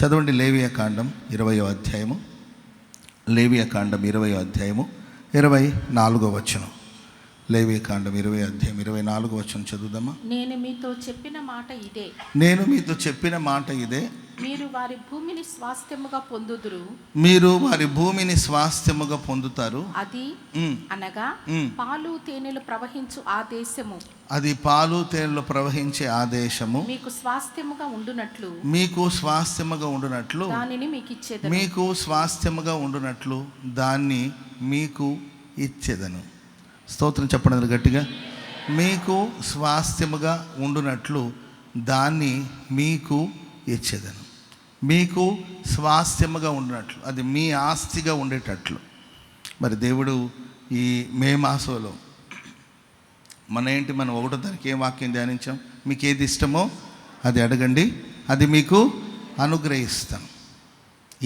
చదవండి లేవియా కాండం 20వ అధ్యాయము. లేవియా కాండం 20వ అధ్యాయము 24వ వచనం. లేవియా కాండం 20వ అధ్యాయం 24వ వచనం చదువుదామా. నేను మీతో చెప్పిన మాట ఇదే, నేను మీతో చెప్పిన మాట ఇదే, మీరు వారి భూమిని స్వాస్థ్యముగా పొందుదురు, మీరు వారి భూమిని స్వాస్థ్యముగా పొందుతారు. అది అనగా పాలు తేనెలు ప్రవహించు ఆ దేశము, అది పాలు తేనెలు ప్రవహించే ఆ దేశము మీకు స్వాస్థ్యముగా ఉండునట్లు, మీకు స్వాస్థ్యముగా ఉండునట్లు దానిని మీకు ఇచ్చేదను. మీకు స్వాస్థ్యముగా ఉండునట్లు దాన్ని మీకు ఇచ్చేదను. స్తోత్రం చెప్పండి గట్టిగా. మీకు స్వాస్థ్యముగా ఉండునట్లు దాన్ని మీకు ఇచ్చేదను. మీకు స్వాస్థ్యముగా ఉండినట్లు, అది మీ ఆస్తిగా ఉండేటట్లు. మరి దేవుడు ఈ మే మాసంలో మనం 1వ తారీఖు ఏ వాక్యం ధ్యానించాం? మీకు ఏది ఇష్టమో అది అడగండి, అది మీకు అనుగ్రహిస్తాను.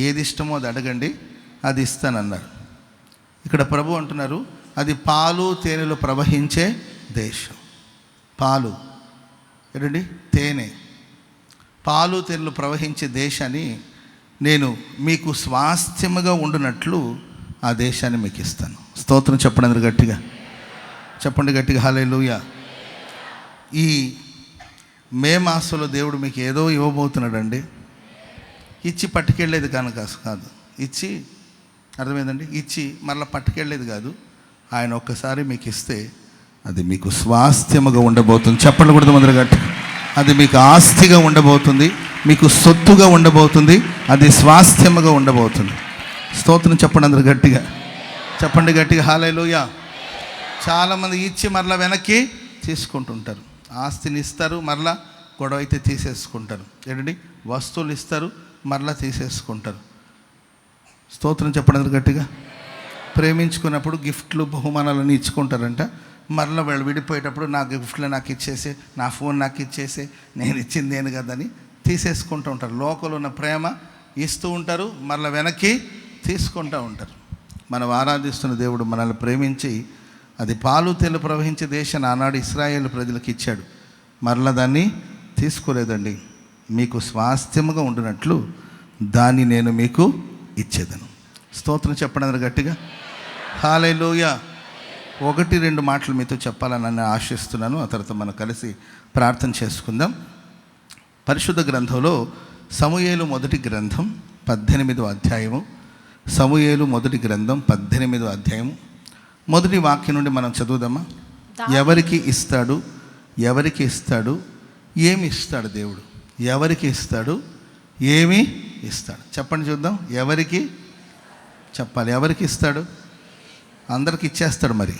ఏది ఇష్టమో అది అడగండి, అది ఇస్తానన్నారు. ఇక్కడ ప్రభు అంటున్నారు, అది పాలు తేనెలు ప్రవహించే దేశం. పాలు ఏంటండి? తేనె. పాలు తేనెలు ప్రవహించే దేశాన్ని నేను మీకు స్వాస్థ్యముగా ఉండునట్లు ఆ దేశాన్ని మీకు ఇస్తాను. స్తోత్రం చెప్పండి అందరు గట్టిగా. చెప్పండి గట్టిగా హల్లెలూయా. ఈ మే మాసంలో దేవుడు మీకు ఏదో ఇవ్వబోతున్నాడండి. ఇచ్చి పట్టుకెళ్ళేది కాదు. ఇచ్చి అర్థమైందండి, ఇచ్చి మళ్ళీ పట్టుకెళ్ళేది కాదు. ఆయన ఒక్కసారి మీకు ఇస్తే అది మీకు స్వాస్థ్యముగా ఉండబోతుంది. చెప్పండి కూడా అందరు గట్టిగా. అది మీకు ఆస్తిగా ఉండబోతుంది, మీకు సొత్తుగా ఉండబోతుంది, అది స్వాస్థ్యముగా ఉండబోతుంది. స్తోత్రం చెప్పండి అందరు గట్టిగా. చెప్పండి గట్టిగా హల్లెలూయా. చాలామంది ఇచ్చి మరలా వెనక్కి తీసుకుంటుంటారు. ఆస్తిని ఇస్తారు, మరలా గొడవ అయితే తీసేసుకుంటారు. ఏంటండి? వస్తువులు ఇస్తారు, మరలా తీసేసుకుంటారు. స్తోత్రం చెప్పండి అందరు గట్టిగా. ప్రేమించుకున్నప్పుడు గిఫ్ట్లు బహుమానాలన్నీ ఇచ్చుకుంటారంట. మరలా వాళ్ళు విడిపోయేటప్పుడు నా గిఫ్ట్లు నాకు ఇచ్చేసి, నా ఫోన్ నాకు ఇచ్చేసి, నేను ఇచ్చింది నేను కదని తీసేసుకుంటూ ఉంటారు. లోకంలో ఉన్న ప్రేమ ఇస్తూ ఉంటారు, మరలా వెనక్కి తీసుకుంటూ ఉంటారు. మనం ఆరాధిస్తున్న దేవుడు మనల్ని ప్రేమించి అది పాలు తేనెలు ప్రవహించే దేశాన్ని ఆనాడు ఇశ్రాయేలు ప్రజలకు ఇచ్చాడు. మరలా దాన్ని తీసుకోలేదండి. మీకు స్వాస్థ్యముగా ఉండినట్లు దాన్ని నేను మీకు ఇచ్చేదను. స్తోత్రం చెప్పండి గట్టిగా హల్లెలూయా. 1-2 మాటలు మీతో చెప్పాలని నన్ను ఆశిస్తున్నాను. ఆ తర్వాత మనం కలిసి ప్రార్థన చేసుకుందాం. పరిశుద్ధ గ్రంథంలో సమూయేలు మొదటి గ్రంథం 18వ అధ్యాయము. సమూయేలు మొదటి గ్రంథం 18వ అధ్యాయము మొదటి వాక్యం నుండి మనం చదువుదామా. ఎవరికి ఇస్తాడు, ఎవరికి ఇస్తాడు, ఏమి ఇస్తాడు దేవుడు? ఎవరికి ఇస్తాడు, ఏమి ఇస్తాడు? చెప్పండి చూద్దాం. ఎవరికి చెప్పాలి? ఎవరికి ఇస్తాడు? అందరికి ఇచ్చేస్తాడు. మరి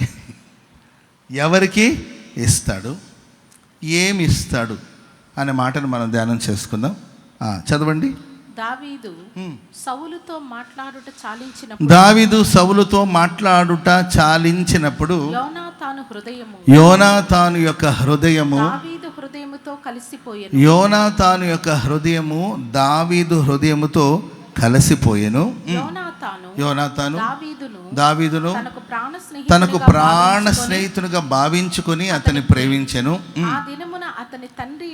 ఎవరికి ఇస్తాడు, ఏమి ఇస్తాడు అనే మాటను మనం ధ్యానం చేసుకుందాం. చదవండి. దావీదు సౌలుతో మాట్లాడుట చాలించినప్పుడు యోనాతాను యొక్క హృదయము దావీదు హృదయముతో కలిసిపోయెను. యోనాతాను దావీదును తనకు ప్రాణ స్నేహితునిగా భావించుకొని అతన్ని ప్రేమించెను. అతని తండ్రి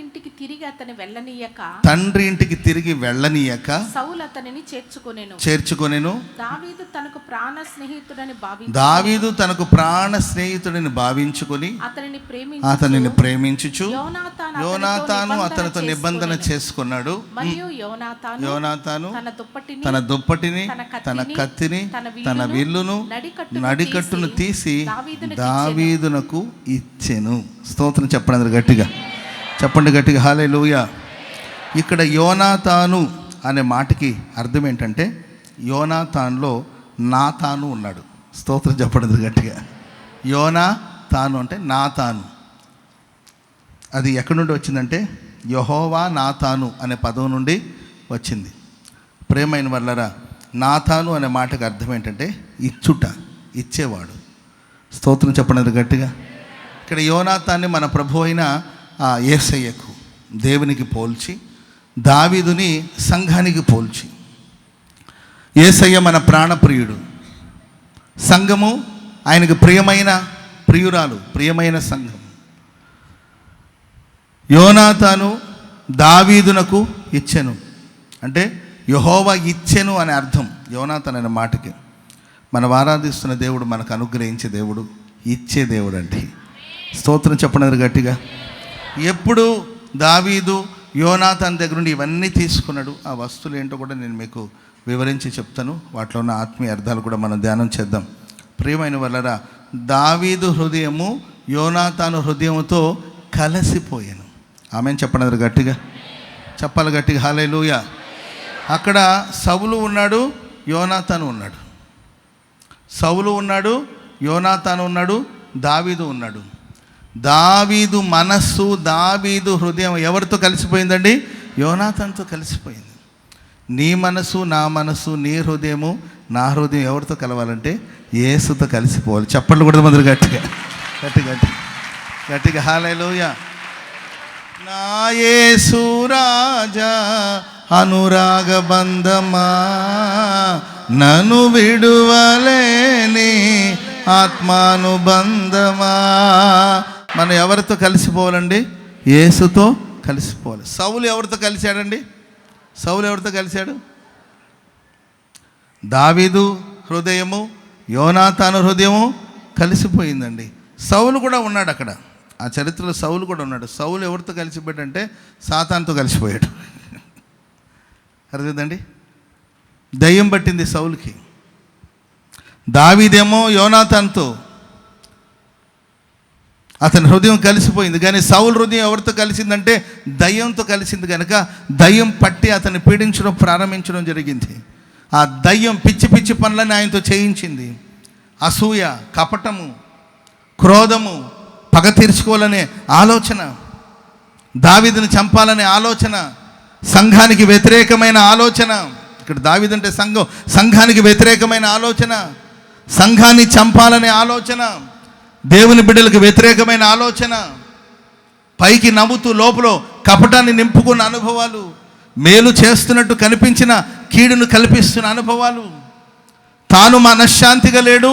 ఇంటికి తిరిగి వెళ్ళనీయక సౌలు అతనిని చేర్చుకొనెను. దావీదు తనకు ప్రాణ స్నేహితుడిని భావించుకొని అతనిని ప్రేమించుచు యోనాతాను అతనితో నిబంధన చేసుకున్నాడు. యోనాతాను తన దుప్పటిని, తన కత్తిని, తన విల్లును, నడికట్టును తీసి దావీదునకు ఇచ్చెను. స్తోత్రం చెప్పండి గట్టిగా. చెప్పండి గట్టిగా హల్లెలూయా. ఇక్కడ యోనాతాను అనే మాటకి అర్థం ఏంటంటే, యోనాతానులో నాతాను ఉన్నాడు. స్తోత్రం చెప్పండి గట్టిగా. యోనాతాను అంటే నాతాను. అది ఎక్కడి నుండి వచ్చిందంటే యెహోవా నాతాను అనే పదం నుండి వచ్చింది. ప్రేమైన వాళ్ళరా, నాతాను అనే మాటకు అర్థం ఏంటంటే ఇచ్చుట, ఇచ్చేవాడు. స్తోత్రం చెప్పండి గట్టిగా. ఇక్కడ యోనాతాన్ని మన ప్రభు అయిన యేసయ్యకు, దేవునికి పోల్చి, దావీదుని సంఘానికి పోల్చి, యేసయ్య మన ప్రాణప్రియుడు, సంఘము ఆయనకు ప్రియురాలు, ప్రియమైన సంఘం. యోనాతాను దావీదునకు ఇచ్చెను అంటే యెహోవా ఇచ్చెను అని అర్థం యోనాతాన్ అనే మాటకి. మనం ఆరాధిస్తున్న దేవుడు మనకు అనుగ్రహించే దేవుడు, ఇచ్చే దేవుడు అండి. స్తోత్రం చెప్పండి గట్టిగా. ఎప్పుడు దావీదు యోనాతాన్ దగ్గర నుండి ఇవన్నీ తీసుకున్నాడు. ఆ వస్తువులు ఏంటో కూడా నేను మీకు వివరించి చెప్తాను. వాటిలో ఉన్న ఆత్మీయ అర్థాలు కూడా మనం ధ్యానం చేద్దాం. ప్రియమైన వాళ్ళరా, దావీదు హృదయము యోనాతాను హృదయంతో కలిసిపోయాను. ఆమెన్ చెప్పండి గట్టిగా, చెప్పాలి గట్టిగా. హల్లెలూయా. అక్కడ సౌలు ఉన్నాడు, యోనాతాను ఉన్నాడు. సౌలు ఉన్నాడు, యోనాతాను ఉన్నాడు, దావీదు ఉన్నాడు. దావీదు మనస్సు, దావీదు హృదయం ఎవరితో కలిసిపోయిందండి? యోనాతానుతో కలిసిపోయింది. నీ మనసు, నా మనసు, నీ హృదయము, నా హృదయం ఎవరితో కలవాలంటే యేసుతో కలిసిపోవాలి. చెప్పండి కూడా మొదలు గట్టిగా గట్టిగా గట్టిగా. హల్లెలూయా. నా యేసు రాజా అనురాగ బంధమా, నన్ను విడువలేని ఆత్మానుబంధమా. మనం ఎవరితో కలిసిపోవాలండి? యేసుతో కలిసిపోవాలి. సౌలు ఎవరితో కలిశాడండి? సౌలు ఎవరితో కలిశాడు? దావీదు హృదయము, యోనాతాను హృదయము కలిసిపోయిందండి. సౌలు కూడా ఉన్నాడు అక్కడ. ఆ చరిత్రలో సౌలు కూడా ఉన్నాడు. సౌలు ఎవరితో కలిసిపోయాడంటే సాతానుతో కలిసిపోయాడు. అర్థమైందండి? దయ్యం పట్టింది సౌలుకి. దావీదేమో యోనాతానుతో, అతని హృదయం కలిసిపోయింది. కానీ సౌలు హృదయం ఎవరితో కలిసిందంటే దయ్యంతో కలిసింది. కనుక దయ్యం పట్టి అతన్ని పీడించడం ప్రారంభించడం జరిగింది. ఆ దయ్యం పిచ్చి పిచ్చి పనులని ఆయనతో చేయించింది. అసూయ, కపటము, క్రోధము, పగ తీర్చుకోవాలనే ఆలోచన, దావీదుని చంపాలనే ఆలోచన, సంఘానికి వ్యతిరేకమైన ఆలోచన. ఇక్కడ దావీదు అంటే సంఘం, సంఘానికి వ్యతిరేకమైన ఆలోచన, సంఘాన్ని చంపాలనే ఆలోచన, దేవుని బిడ్డలకు వ్యతిరేకమైన ఆలోచన, పైకి నవ్వుతూ లోపల కపటాన్ని నింపుకున్న అనుభవాలు, మేలు చేస్తున్నట్టు కనిపించిన కీడును కల్పిస్తున్న అనుభవాలు, తాను మనశ్శాంతిగా లేడు,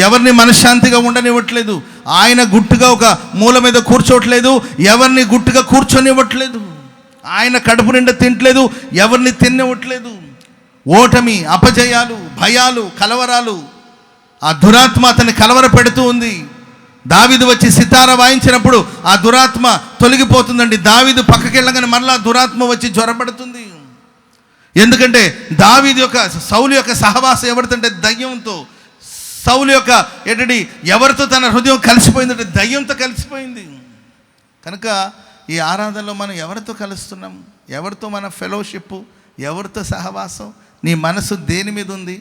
ఎవరిని మనశ్శాంతిగా ఉండనివ్వట్లేదు, ఆయన గుట్టుగా ఒక మూల మీద కూర్చోవట్లేదు, ఎవరిని గుట్టుగా కూర్చొనివ్వట్లేదు, ఆయన కడుపు నిండా తింటలేదు, ఎవరిని తినివ్వట్లేదు. ఓటమి, అపజయాలు, భయాలు, కలవరాలు, ఆ దురాత్మ అతన్ని కలవర పెడుతూ ఉంది. దావీదు వచ్చి సితార వాయించినప్పుడు ఆ దురాత్మ తొలగిపోతుందండి. దావీదు పక్కకి వెళ్ళగానే మరలా దురాత్మ వచ్చి జ్వరపడుతుంది. ఎందుకంటే దావీదు యొక్క, సౌలు యొక్క సహవాసం ఎవరితంటే దయ్యంతో. సౌలు యొక్క ఎవరితో తన హృదయం కలిసిపోయిందంటే దయ్యంతో కలిసిపోయింది. కనుక ఈ ఆరాధనలో మనం ఎవరితో కలుస్తున్నాం? ఎవరితో మన ఫెలోషిప్? ఎవరితో సహవాసం? నీ మనసు దేని మీద ఉంది?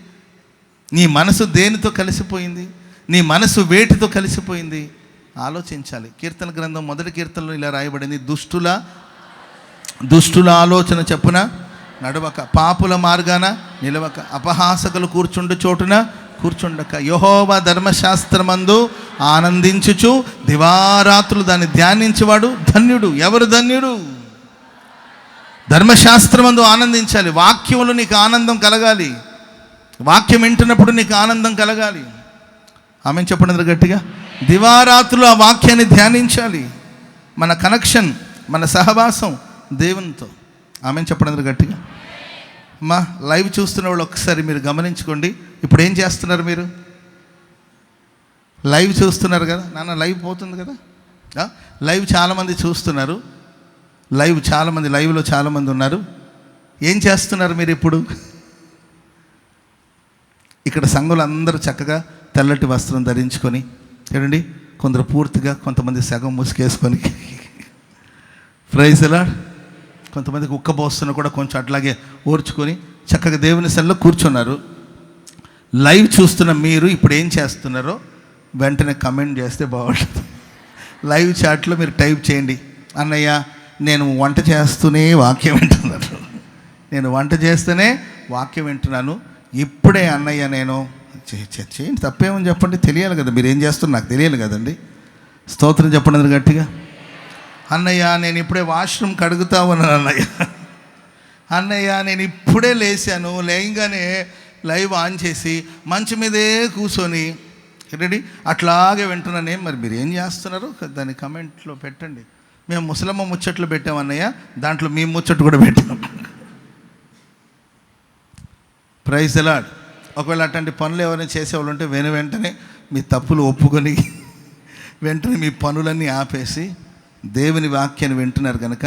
నీ మనసు దేనితో కలిసిపోయింది? నీ మనసు వేటితో కలిసిపోయింది? ఆలోచించాలి. కీర్తన గ్రంథం 1వ కీర్తనలో ఇలా రాయబడింది, దుష్టుల ఆలోచన చెప్పున నడవక, పాపుల మార్గాన నిలవక, అపహాసకులు కూర్చుండు చోటున కూర్చుండక, యెహోవా ధర్మశాస్త్రమందు ఆనందించుచు దివారాత్రులు దాన్ని ధ్యానించేవాడు ధన్యుడు. ఎవరు ధన్యుడు? ధర్మశాస్త్రమందు ఆనందించాలి. వాక్యంలో నీకు ఆనందం కలగాలి. వాక్యం వింటున్నప్పుడు నీకు ఆనందం కలగాలి. ఆమె చెప్పండి గట్టిగా. దివారాత్రులు ఆ వాక్యాన్ని ధ్యానించాలి. మన కనెక్షన్, మన సహవాసం దేవునితో. ఆమె చెప్పండి గట్టిగా. అమ్మా, లైవ్ చూస్తున్న వాళ్ళు ఒకసారి మీరు గమనించుకోండి. ఇప్పుడు ఏం చేస్తున్నారు? మీరు లైవ్ చూస్తున్నారు కదా నాన్న, లైవ్ పోతుంది కదా, లైవ్ చాలామంది చూస్తున్నారు. లైవ్లో చాలామంది ఉన్నారు. ఏం చేస్తున్నారు మీరు ఇప్పుడు? ఇక్కడ సంఘులు అందరూ చక్కగా తెల్లటి వస్త్రం ధరించుకొని, చూడండి, కొందరు పూర్తిగా, కొంతమంది సగం ముసుకేసుకొని, ప్రైజ్ లార్డ్, కొంతమందికి ఉక్కబోస్తున్న కూడా కొంచెం అట్లాగే ఓర్చుకొని చక్కగా దేవుని సన్నిధిలో కూర్చున్నారు. లైవ్ చూస్తున్న మీరు ఇప్పుడు ఏం చేస్తున్నారో వెంటనే కమెంట్ చేస్తే బాగుంటుంది. లైవ్ చాట్లో మీరు టైప్ చేయండి, అన్నయ్య నేను వంట చేస్తూనే వాక్యం వింటున్నాను, నేను వంట చేస్తూనే వాక్యం వింటున్నాను, ఇప్పుడే అన్నయ్య నేను చేయండి, తప్పేమని చెప్పండి. తెలియాలి కదా మీరు ఏం చేస్తున్నారు, నాకు తెలియాలి కదండి. స్తోత్రం చెప్పండి గట్టిగా. అన్నయ్య నేను ఇప్పుడే వాష్రూమ్ కడుగుతా ఉన్నాను, అన్నయ్య నేను ఇప్పుడే లేచాను, లేయంగానే లైవ్ ఆన్ చేసి మంచం మీదే కూర్చొని అట్లాగే వింటున్నానే. మరి మీరు ఏం చేస్తున్నారు దాన్ని కమెంట్లో పెట్టండి. మేము ముసలమ్మ ముచ్చట్లు పెట్టాం అన్నయ్య, దాంట్లో మీ ముచ్చట్లు కూడా పెట్టాం. Praise the lord. ఒకవేళ అట్లాంటి పనులు ఎవరైనా చేసేవాళ్ళు ఉంటే వెంటనే మీ తప్పులు ఒప్పుకొని వెంటనే మీ పనులన్నీ ఆపేసి దేవుని వాక్యాన్ని వింటున్నారు కనుక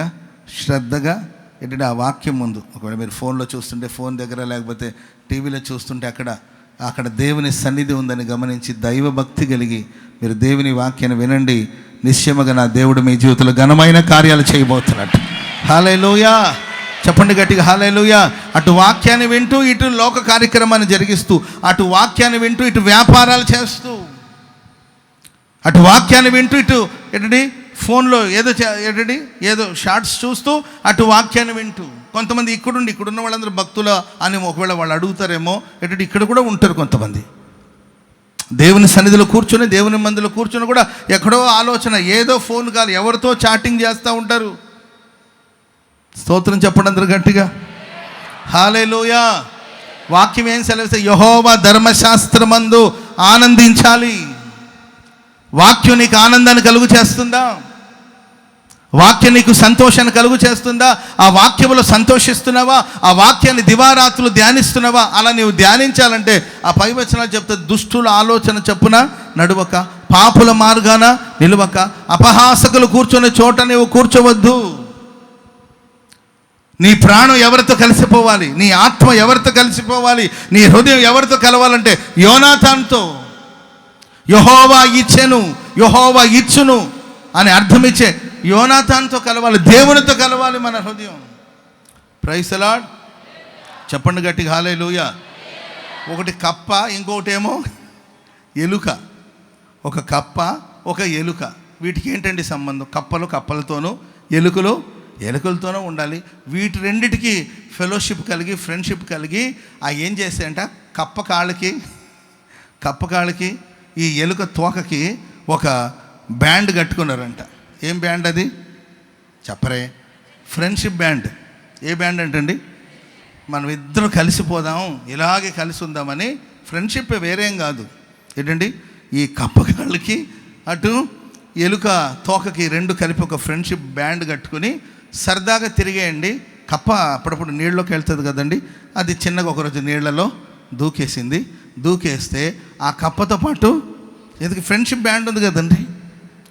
శ్రద్ధగా ఏంటంటే ఆ వాక్యం ముందు, ఒకవేళ మీరు ఫోన్లో చూస్తుంటే ఫోన్ దగ్గర, లేకపోతే టీవీలో చూస్తుంటే అక్కడ దేవుని సన్నిధి ఉందని గమనించి దైవభక్తి కలిగి మీరు దేవుని వాక్యాన్ని వినండి. నిశ్చయముగా నా దేవుడు మీ జీవితంలో ఘనమైన కార్యాలు చేయబోతున్నట్టు. హల్లెలూయా, చెప్పండి గట్టిగా హల్లెలూయా. అటు వాక్యాన్ని వింటూ ఇటు లోక కార్యక్రమాన్ని జరిగిస్తూ, అటు వాక్యాన్ని వింటూ ఇటు వ్యాపారాలు చేస్తూ, అటు వాక్యాన్ని వింటూ ఇటు ఏంటండి ఫోన్లో ఏదో షార్ట్స్ చూస్తూ అటు వాక్యాన్ని వింటూ. కొంతమంది ఇక్కడున్న వాళ్ళందరూ భక్తుల అని ఒకవేళ వాళ్ళు అడుగుతారేమో, ఇక్కడ కూడా ఉంటారు కొంతమంది దేవుని సన్నిధిలో కూర్చొని, దేవుని మందిలో కూర్చొని కూడా ఎక్కడో ఆలోచన, ఏదో ఫోన్ కాల్, ఎవరితో చాటింగ్ చేస్తూ ఉంటారు. స్తోత్రం చెప్పండి అందరూ గట్టిగా హల్లెలూయా. వాక్యం ఏం సెలవిస్తే యెహోవా ధర్మశాస్త్రమందు ఆనందించాలి. వాక్యం నీకు ఆనందాన్ని కలుగు చేస్తుందా? వాక్యం నీకు సంతోషాన్ని కలుగు చేస్తుందా? ఆ వాక్యములో సంతోషిస్తున్నావా? ఆ వాక్యాన్ని దివారాత్రులు ధ్యానిస్తున్నావా? అలా నీవు ధ్యానించాలంటే ఆ పై వచనాలు చెప్తే, దుష్టుల ఆలోచన చొప్పున నడువక, పాపుల మార్గాన నిలువక, అపహాసకులు కూర్చొని చోట నీవు కూర్చోవద్దు. నీ ప్రాణం ఎవరితో కలిసిపోవాలి? నీ ఆత్మ ఎవరితో కలిసిపోవాలి? నీ హృదయం ఎవరితో కలవాలంటే యోనాతానుతో. యెహోవా ఇచ్చెను, యెహోవా ఇచ్చును అని అర్థమిచ్చే యోనాతానుతో కలవాలి, దేవునితో కలవాలి మన హృదయం. ప్రైజ్ ది లార్డ్, చెప్పండి గట్టిగా హల్లెలూయా. ఒకటి కప్ప, ఇంకొకటి ఏమో ఎలుక. ఒక కప్ప, ఒక ఎలుక, వీటికి ఏంటండి సంబంధం? కప్పలు కప్పలతోనూ, ఎలుకలు ఎలుకలతోనూ ఉండాలి. వీటి రెండిటికి ఫెలోషిప్ కలిగి, ఫ్రెండ్షిప్ కలిగి ఏం చేస్తాయంట, కప్ప కాళ్ళకి ఈ ఎలుక తోకకి ఒక బ్యాండ్ కట్టుకున్నారంట. ఏం బ్యాండ్ అది చెప్పరే? Friendship band. ఏ బ్యాండ్ అంటండి? మనం ఇద్దరు కలిసిపోదాం, ఇలాగే కలిసి ఉందామని. ఫ్రెండ్షిప్ వేరేం కాదు ఏంటండి, ఈ కప్పకాళ్ళకి అటు ఎలుక తోకకి రెండు కలిపి ఒక ఫ్రెండ్షిప్ బ్యాండ్ కట్టుకుని సరదాగా తిరిగేయండి. కప్ప అప్పుడప్పుడు నీళ్ళలోకి వెళ్తుంది కదండి, అది చిన్నగా ఒకరోజు నీళ్లలో దూకేస్తే ఆ కప్పతో పాటు, ఎందుకు ఫ్రెండ్షిప్ బ్యాండ్ ఉంది కదండి,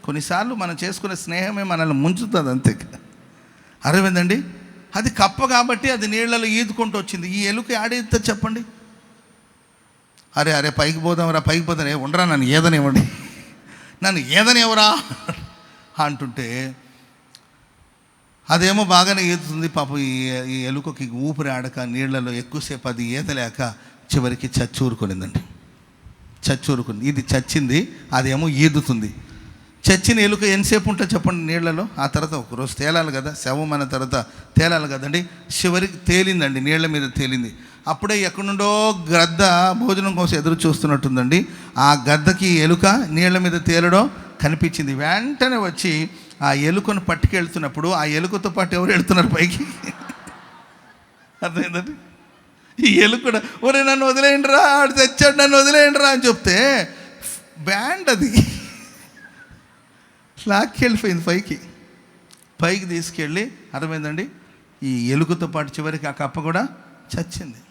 కొన్నిసార్లు మనం చేసుకునే స్నేహమే మనల్ని ముంచుతుంది అంతే. అర్థమైందండి? అది కప్ప కాబట్టి అది నీళ్లలో ఈదుకుంటూ వచ్చింది. ఈ ఎలుక ఆడేస్తుంది చెప్పండి? అరే పైకి పోదాం, ఉండరా, నన్ను ఏదనివ్వరా అంటుంటే అదేమో బాగానే ఈదుతుంది. పాపం ఈ ఎలుకకి ఊపిరి ఆడక నీళ్లలో ఎక్కువసేపు అది ఈదలేక చివరికి చచ్చూరుకునిందండి. ఇది చచ్చింది, అదేమో ఈదుతుంది. చచ్చిన ఎలుక ఎంతసేపు ఉంటుంది చెప్పండి నీళ్లలో? ఆ తర్వాత ఒకరోజు తేలాలి కదా, శవం అన్న తర్వాత తేలాలి కదండి. చివరికి తేలిందండి, నీళ్ల మీద తేలింది. అప్పుడే ఎక్కడి నుండో గద్ద భోజనం కోసం ఎదురు చూస్తున్నట్టుందండి. ఆ గద్దకి ఎలుక నీళ్ల మీద తేలడం కనిపించింది. వెంటనే వచ్చి ఆ ఎలుకను పట్టుకెళ్తున్నప్పుడు ఆ ఎలుకతో పాటు ఎవరు వెళ్తున్నారు పైకి? అర్థమైందండి? ఈ ఎలుక కూడా, ఒరే నన్ను వదిలేయండిరా, ఆడు తెచ్చాడు, నన్ను వదిలేయండిరా అని చెప్తే బ్యాండ్ అది లాక్కెళ్ళిపోయింది పైకి తీసుకెళ్ళి. అర్థమైందండి? ఈ ఎలుకతో పాటు చివరికి ఆ కప్ప కూడా చచ్చింది.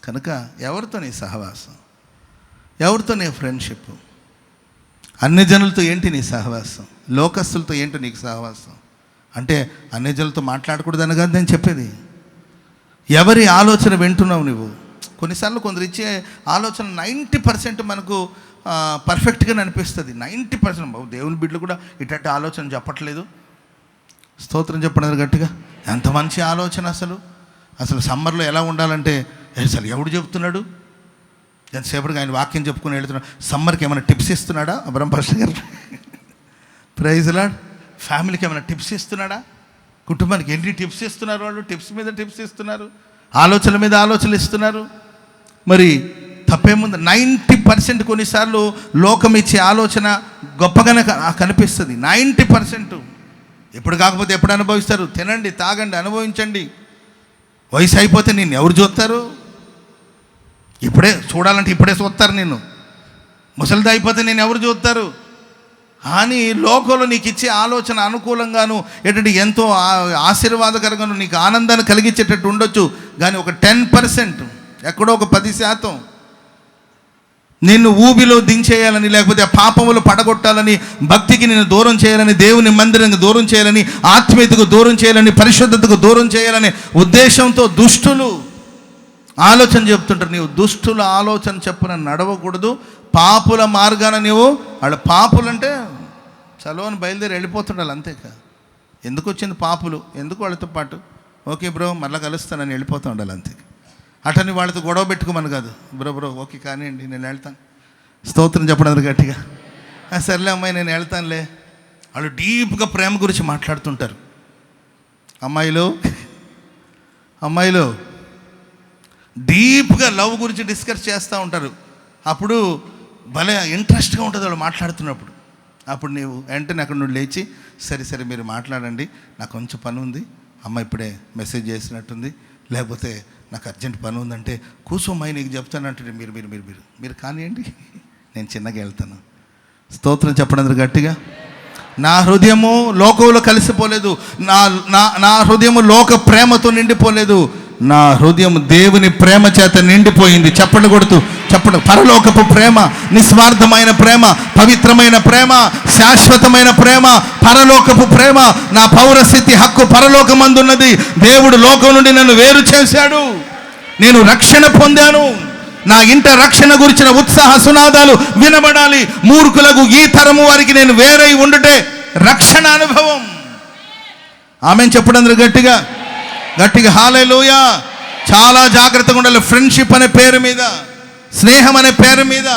కనుక ఎవరితో నీ సహవాసం? ఎవరితో నీ ఫ్రెండ్షిప్? అన్ని జనులతో ఏంటి నీ సహవాసం? లోకస్తులతో ఏంటి నీకు సహవాసం? అంటే అన్ని జనులతో మాట్లాడకూడదని కాదు నేను చెప్పేది. ఎవరి ఆలోచన వింటున్నావు నువ్వు? కొన్నిసార్లు కొందరు ఇచ్చే ఆలోచన 90% మనకు పర్ఫెక్ట్గా అనిపిస్తుంది. 90% దేవుని బిడ్డలు కూడా ఇట్లాంటి ఆలోచన చెప్పట్లేదు. స్తోత్రం చెప్పండి గట్టిగా. ఎంత మంచి ఆలోచన! అసలు సమ్మర్లో ఎలా ఉండాలంటే అసలు ఎవడు చెప్తున్నాడు? ఎంతసేపటికి ఆయన వాక్యం చెప్పుకుని వెళ్తున్నాడు. సమ్మర్కి ఏమైనా టిప్స్ ఇస్తున్నాడా అబ్రహం పాస్టర్ గారు? Praise the lord. ఫ్యామిలీకి ఏమైనా టిప్స్ ఇస్తున్నాడా? కుటుంబానికి ఎన్ని టిప్స్ ఇస్తున్నారు వాళ్ళు? టిప్స్ మీద టిప్స్ ఇస్తున్నారు, ఆలోచనల మీద ఆలోచనలు ఇస్తున్నారు. మరి తప్పేముంది? 90% కొన్నిసార్లు లోకం ఇచ్చే ఆలోచన గొప్పగానే కనిపిస్తుంది. 90% ఎప్పుడు కాకపోతే ఎప్పుడు అనుభవిస్తారు? తినండి, తాగండి, అనుభవించండి. వయసు అయిపోతే నిన్ను ఎవరు చూస్తారు? ఇప్పుడే చూడాలంటే ఇప్పుడే చూస్తారు నిన్ను. ముసలిది అయిపోతే నేను ఎవరు చూస్తారు అని లోకంలో నీకు ఇచ్చే ఆలోచన అనుకూలంగాను ఏంటంటే ఎంతో ఆశీర్వాదకరంగాను నీకు ఆనందాన్ని కలిగించేటట్టు ఉండొచ్చు. కానీ ఒక 10% ఎక్కడో ఒక 10%. నిన్ను ఊబిలో దించేయాలని, లేకపోతే ఆ పాపములు పడగొట్టాలని, భక్తికి నిన్ను దూరం చేయాలని, దేవుని మందిరానికి దూరం చేయాలని, ఆత్మీయతకు దూరం చేయాలని, పరిశుద్ధతకు దూరం చేయాలనే ఉద్దేశంతో దుష్టులు ఆలోచన చెప్తుంటారు. నీవు దుష్టుల ఆలోచన చెప్పున నడవకూడదు, పాపుల మార్గాన నీవు. వాళ్ళ పాపులంటే చలోని బయలుదేరి వెళ్ళిపోతుండాలి, అంతేకా. ఎందుకు వచ్చింది పాపులు, ఎందుకు వాళ్ళతో పాటు, ఓకే బ్రో మళ్ళీ కలుస్తానని వెళ్ళిపోతూ ఉండాలి, అంతే. అటని వాళ్ళతో గొడవ పెట్టుకోమని కాదు, బ్రో ఓకే కానివ్వండి నేను వెళ్తాను, స్తోత్రం చెప్పడం గట్టిగా, సర్లే అమ్మాయి నేను వెళ్తానులే. వాళ్ళు డీప్గా ప్రేమ గురించి మాట్లాడుతుంటారు. అమ్మాయిలు డీప్గా లవ్ గురించి డిస్కస్ చేస్తూ ఉంటారు. అప్పుడు భలే ఇంట్రెస్ట్గా ఉంటుంది వాళ్ళు మాట్లాడుతున్నప్పుడు. అప్పుడు నీవు వెంటనే అక్కడ నుండి లేచి, సరే మీరు మాట్లాడండి, నాకు కొంచెం పని ఉంది, అమ్మ ఇప్పుడే మెసేజ్ చేసినట్టుంది, లేకపోతే నాకు అర్జెంట్ పని ఉందంటే, కూర్చోమ్మాయి నీకు చెప్తానంటే మీరు కానివ్వండి, నేను చిన్నగా వెళ్తాను. స్తోత్రం చెప్పడం గట్టిగా. నా హృదయము లోకంలో కలిసిపోలేదు, నా హృదయము లోక ప్రేమతో నిండిపోలేదు, నా హృదయం దేవుని ప్రేమ చేత నిండిపోయింది. చప్పట్లు కొడుతూ చెప్పండి. పరలోకపు ప్రేమ, నిస్వార్థమైన ప్రేమ, పవిత్రమైన ప్రేమ, శాశ్వతమైన ప్రేమ, పరలోకపు ప్రేమ. నా పౌరస్థితి హక్కు పరలోకమందున్నది. దేవుడు లోకం నుండి నన్ను వేరు చేశాడు, నేను రక్షణ పొందాను. నా ఇంట రక్షణ గురించిన ఉత్సాహ సునాదాలు వినబడాలి. మూర్ఖులకు, ఈ తరము వారికి నేను వేరై ఉండుటే రక్షణ అనుభవం. ఆమెన్ చెప్పడం గట్టిగా హల్లెలూయా. చాలా జాగ్రత్తగా ఉండాలి. ఫ్రెండ్షిప్ అనే పేరు మీద, స్నేహం అనే పేరు మీద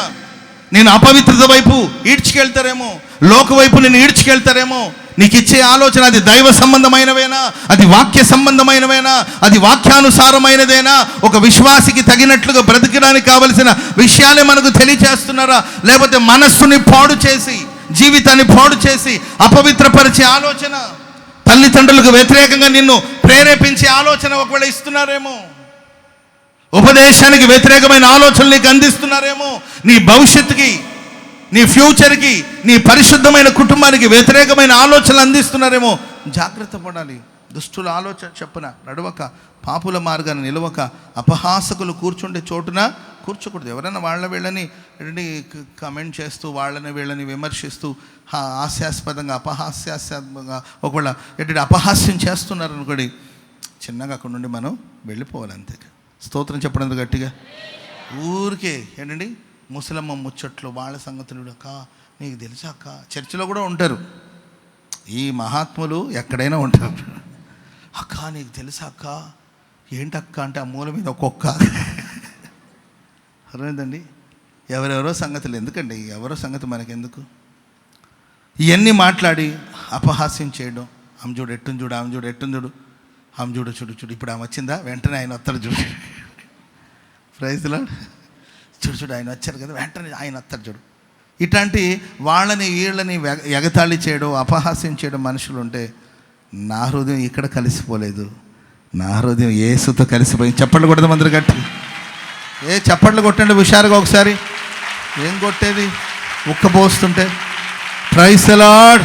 నేను అపవిత్రత వైపు ఈడ్చుకెళ్తారేమో, లోక వైపు నేను ఈడ్చుకెళ్తారేమో. నీకు ఇచ్చే ఆలోచన అది దైవ సంబంధమైనవేనా, అది వాక్య సంబంధమైనవేనా, అది వాక్యానుసారమైనదేనా, ఒక విశ్వాసికి తగినట్లుగా బ్రతికడానికి కావలసిన విషయాలే మనకు తెలియచేస్తున్నారా, లేకపోతే మనస్సుని పాడు చేసి, జీవితాన్ని పాడు చేసి అపవిత్రపరిచే ఆలోచన, తల్లిదండ్రులకు వ్యతిరేకంగా నిన్ను ప్రేరేపించే ఆలోచన ఒకవేళ ఇస్తున్నారేమో, ఉపదేశానికి వ్యతిరేకమైన ఆలోచనలు నీకు అందిస్తున్నారేమో, నీ భవిష్యత్తుకి, నీ ఫ్యూచర్కి, నీ పరిశుద్ధమైన కుటుంబానికి వ్యతిరేకమైన ఆలోచనలు అందిస్తున్నారేమో. జాగ్రత్త పడాలి. దుష్టుల ఆలోచన చెప్పున నడవక, పాపుల మార్గాన్ని నిలవక, అపహాసకులు కూర్చుండే చోటున కూర్చోకూడదు. ఎవరైనా వాళ్ళ వీళ్ళని కమెంట్ చేస్తూ, వాళ్ళని వీళ్ళని విమర్శిస్తూ, హాస్యాస్పదంగా, అపహాస్యాస్పదంగా ఒకవేళ అపహాస్యం చేస్తున్నారు అనుకోండి, చిన్నగా అక్కడ నుండి మనం వెళ్ళిపోవాలి, అంతే. స్తోత్రం చెప్పడం గట్టిగా. ఊరికే ముసలమ్మ ముచ్చట్లు, వాళ్ళ సంగతులు, అక్క నీకు తెలుసా అక్క, చర్చిలో కూడా ఉంటారు ఈ మహాత్ములు, ఎక్కడైనా ఉంటారు. అక్క నీకు తెలుసా అక్క, ఏంటక్క అంటే ఆ మూల మీద ఒక్కొక్క అర్థమైందండి. ఎవరెవరో సంగతులు ఎందుకండి, ఎవరో సంగతి మనకెందుకు. ఇవన్నీ మాట్లాడి అపహాస్యం చేయడం. ఆమె చూడు ఎట్టుని చూడు, ఆమె చూడు ఎట్టుని చూడు, ఆమె చూడు ఇప్పుడు ఆమె వచ్చిందా, వెంటనే ఆయన వస్తాడు చూడు, ప్రైజ్లా చూడు ఆయన వచ్చారు కదా, వెంటనే ఆయన వస్తాడు చూడు. ఇట్లాంటి వాళ్ళని వీళ్ళని ఎగతాళి చేయడం, అపహాస్యం చేయడం మనుషులు ఉంటే, నా హృదయం ఇక్కడ కలిసిపోలేదు, నా హృదయం యేసుతో కలిసిపోయింది. చప్పట్లు కొడదాం అందరు గట్టి. చప్పట్లు కొట్టండి హుషారుగా ఒకసారి. ఏం కొట్టేది, ఉక్కపోస్తుంటే. Praise the lord.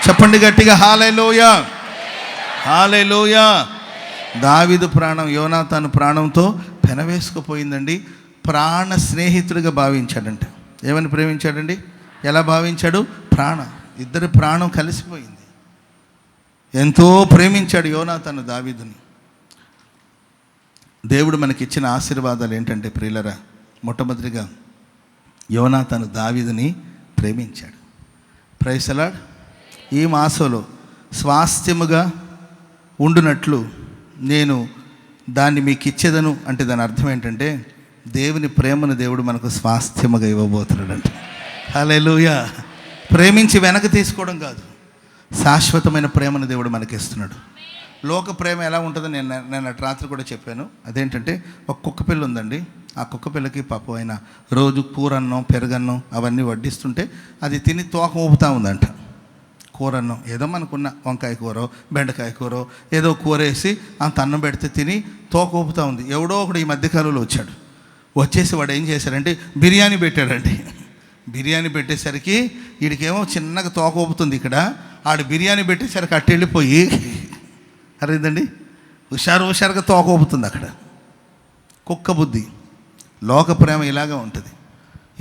చెప్పండి గట్టిగా హల్లెలూయా, హల్లెలూయా. దావీదు ప్రాణం యోనాతాను ప్రాణంతో పెనవేసుకుపోయిందండి. ప్రాణ స్నేహితుడిగా భావించాడంట. ఏమని ప్రేమించాడండి, ఎలా భావించాడు, ఇద్దరి ప్రాణం కలిసిపోయింది. ఎంతో ప్రేమించాడు యోనాతాను దావీదుని. దేవుడు మనకిచ్చిన ఆశీర్వాదాలు ఏంటంటే ప్రియులరా, మొట్టమొదటిగా యోనాతాను దావీదుని ప్రేమించాడు. Praise the lord. ఈ మాసంలో స్వాస్థ్యముగా ఉండునట్లు నేను దాన్ని మీకు ఇచ్చేదను అంటే దాని అర్థం ఏంటంటే, దేవుని ప్రేమను దేవుడు మనకు స్వాస్థ్యముగా ఇవ్వబోతున్నాడంట. హల్లెలూయా. ప్రేమించి వెనక తీసుకోవడం కాదు, శాశ్వతమైన ప్రేమను దేవుడు మనకి ఇస్తున్నాడు. లోక ప్రేమ ఎలా ఉంటుందో నేను రాత్రి కూడా చెప్పాను. అదేంటంటే, ఒక కుక్క పిల్ల ఉందండి. ఆ కుక్క పిల్లకి పాపం ఆయన రోజు కూరన్నం, పెరుగన్నం అవన్నీ వడ్డిస్తుంటే అది తిని తోక ఊపుతూ ఉందంట. కూరన్నం ఏదో మనకున్న వంకాయ కూర, బెండకాయ కూర, ఏదో కూర వేసి అంత అన్నం పెడితే తిని తోక ఊపుతూ ఉంది. ఎవడో ఒకడు ఈ మధ్యకాలంలో వచ్చేసి వాడు ఏం చేశాడంటే బిర్యానీ పెట్టాడండి. బిర్యానీ పెట్టేసరికి వీడికేమో చిన్నగా తోక ఊపుతుంది ఇక్కడ. ఆడు బిర్యానీ పెట్టేసరికి అట్టు వెళ్ళిపోయి అరేందండి హుషారుగా తోక ఊపుతుంది అక్కడ. కుక్క బుద్ధి. లోక ప్రేమ ఇలాగా ఉంటుంది.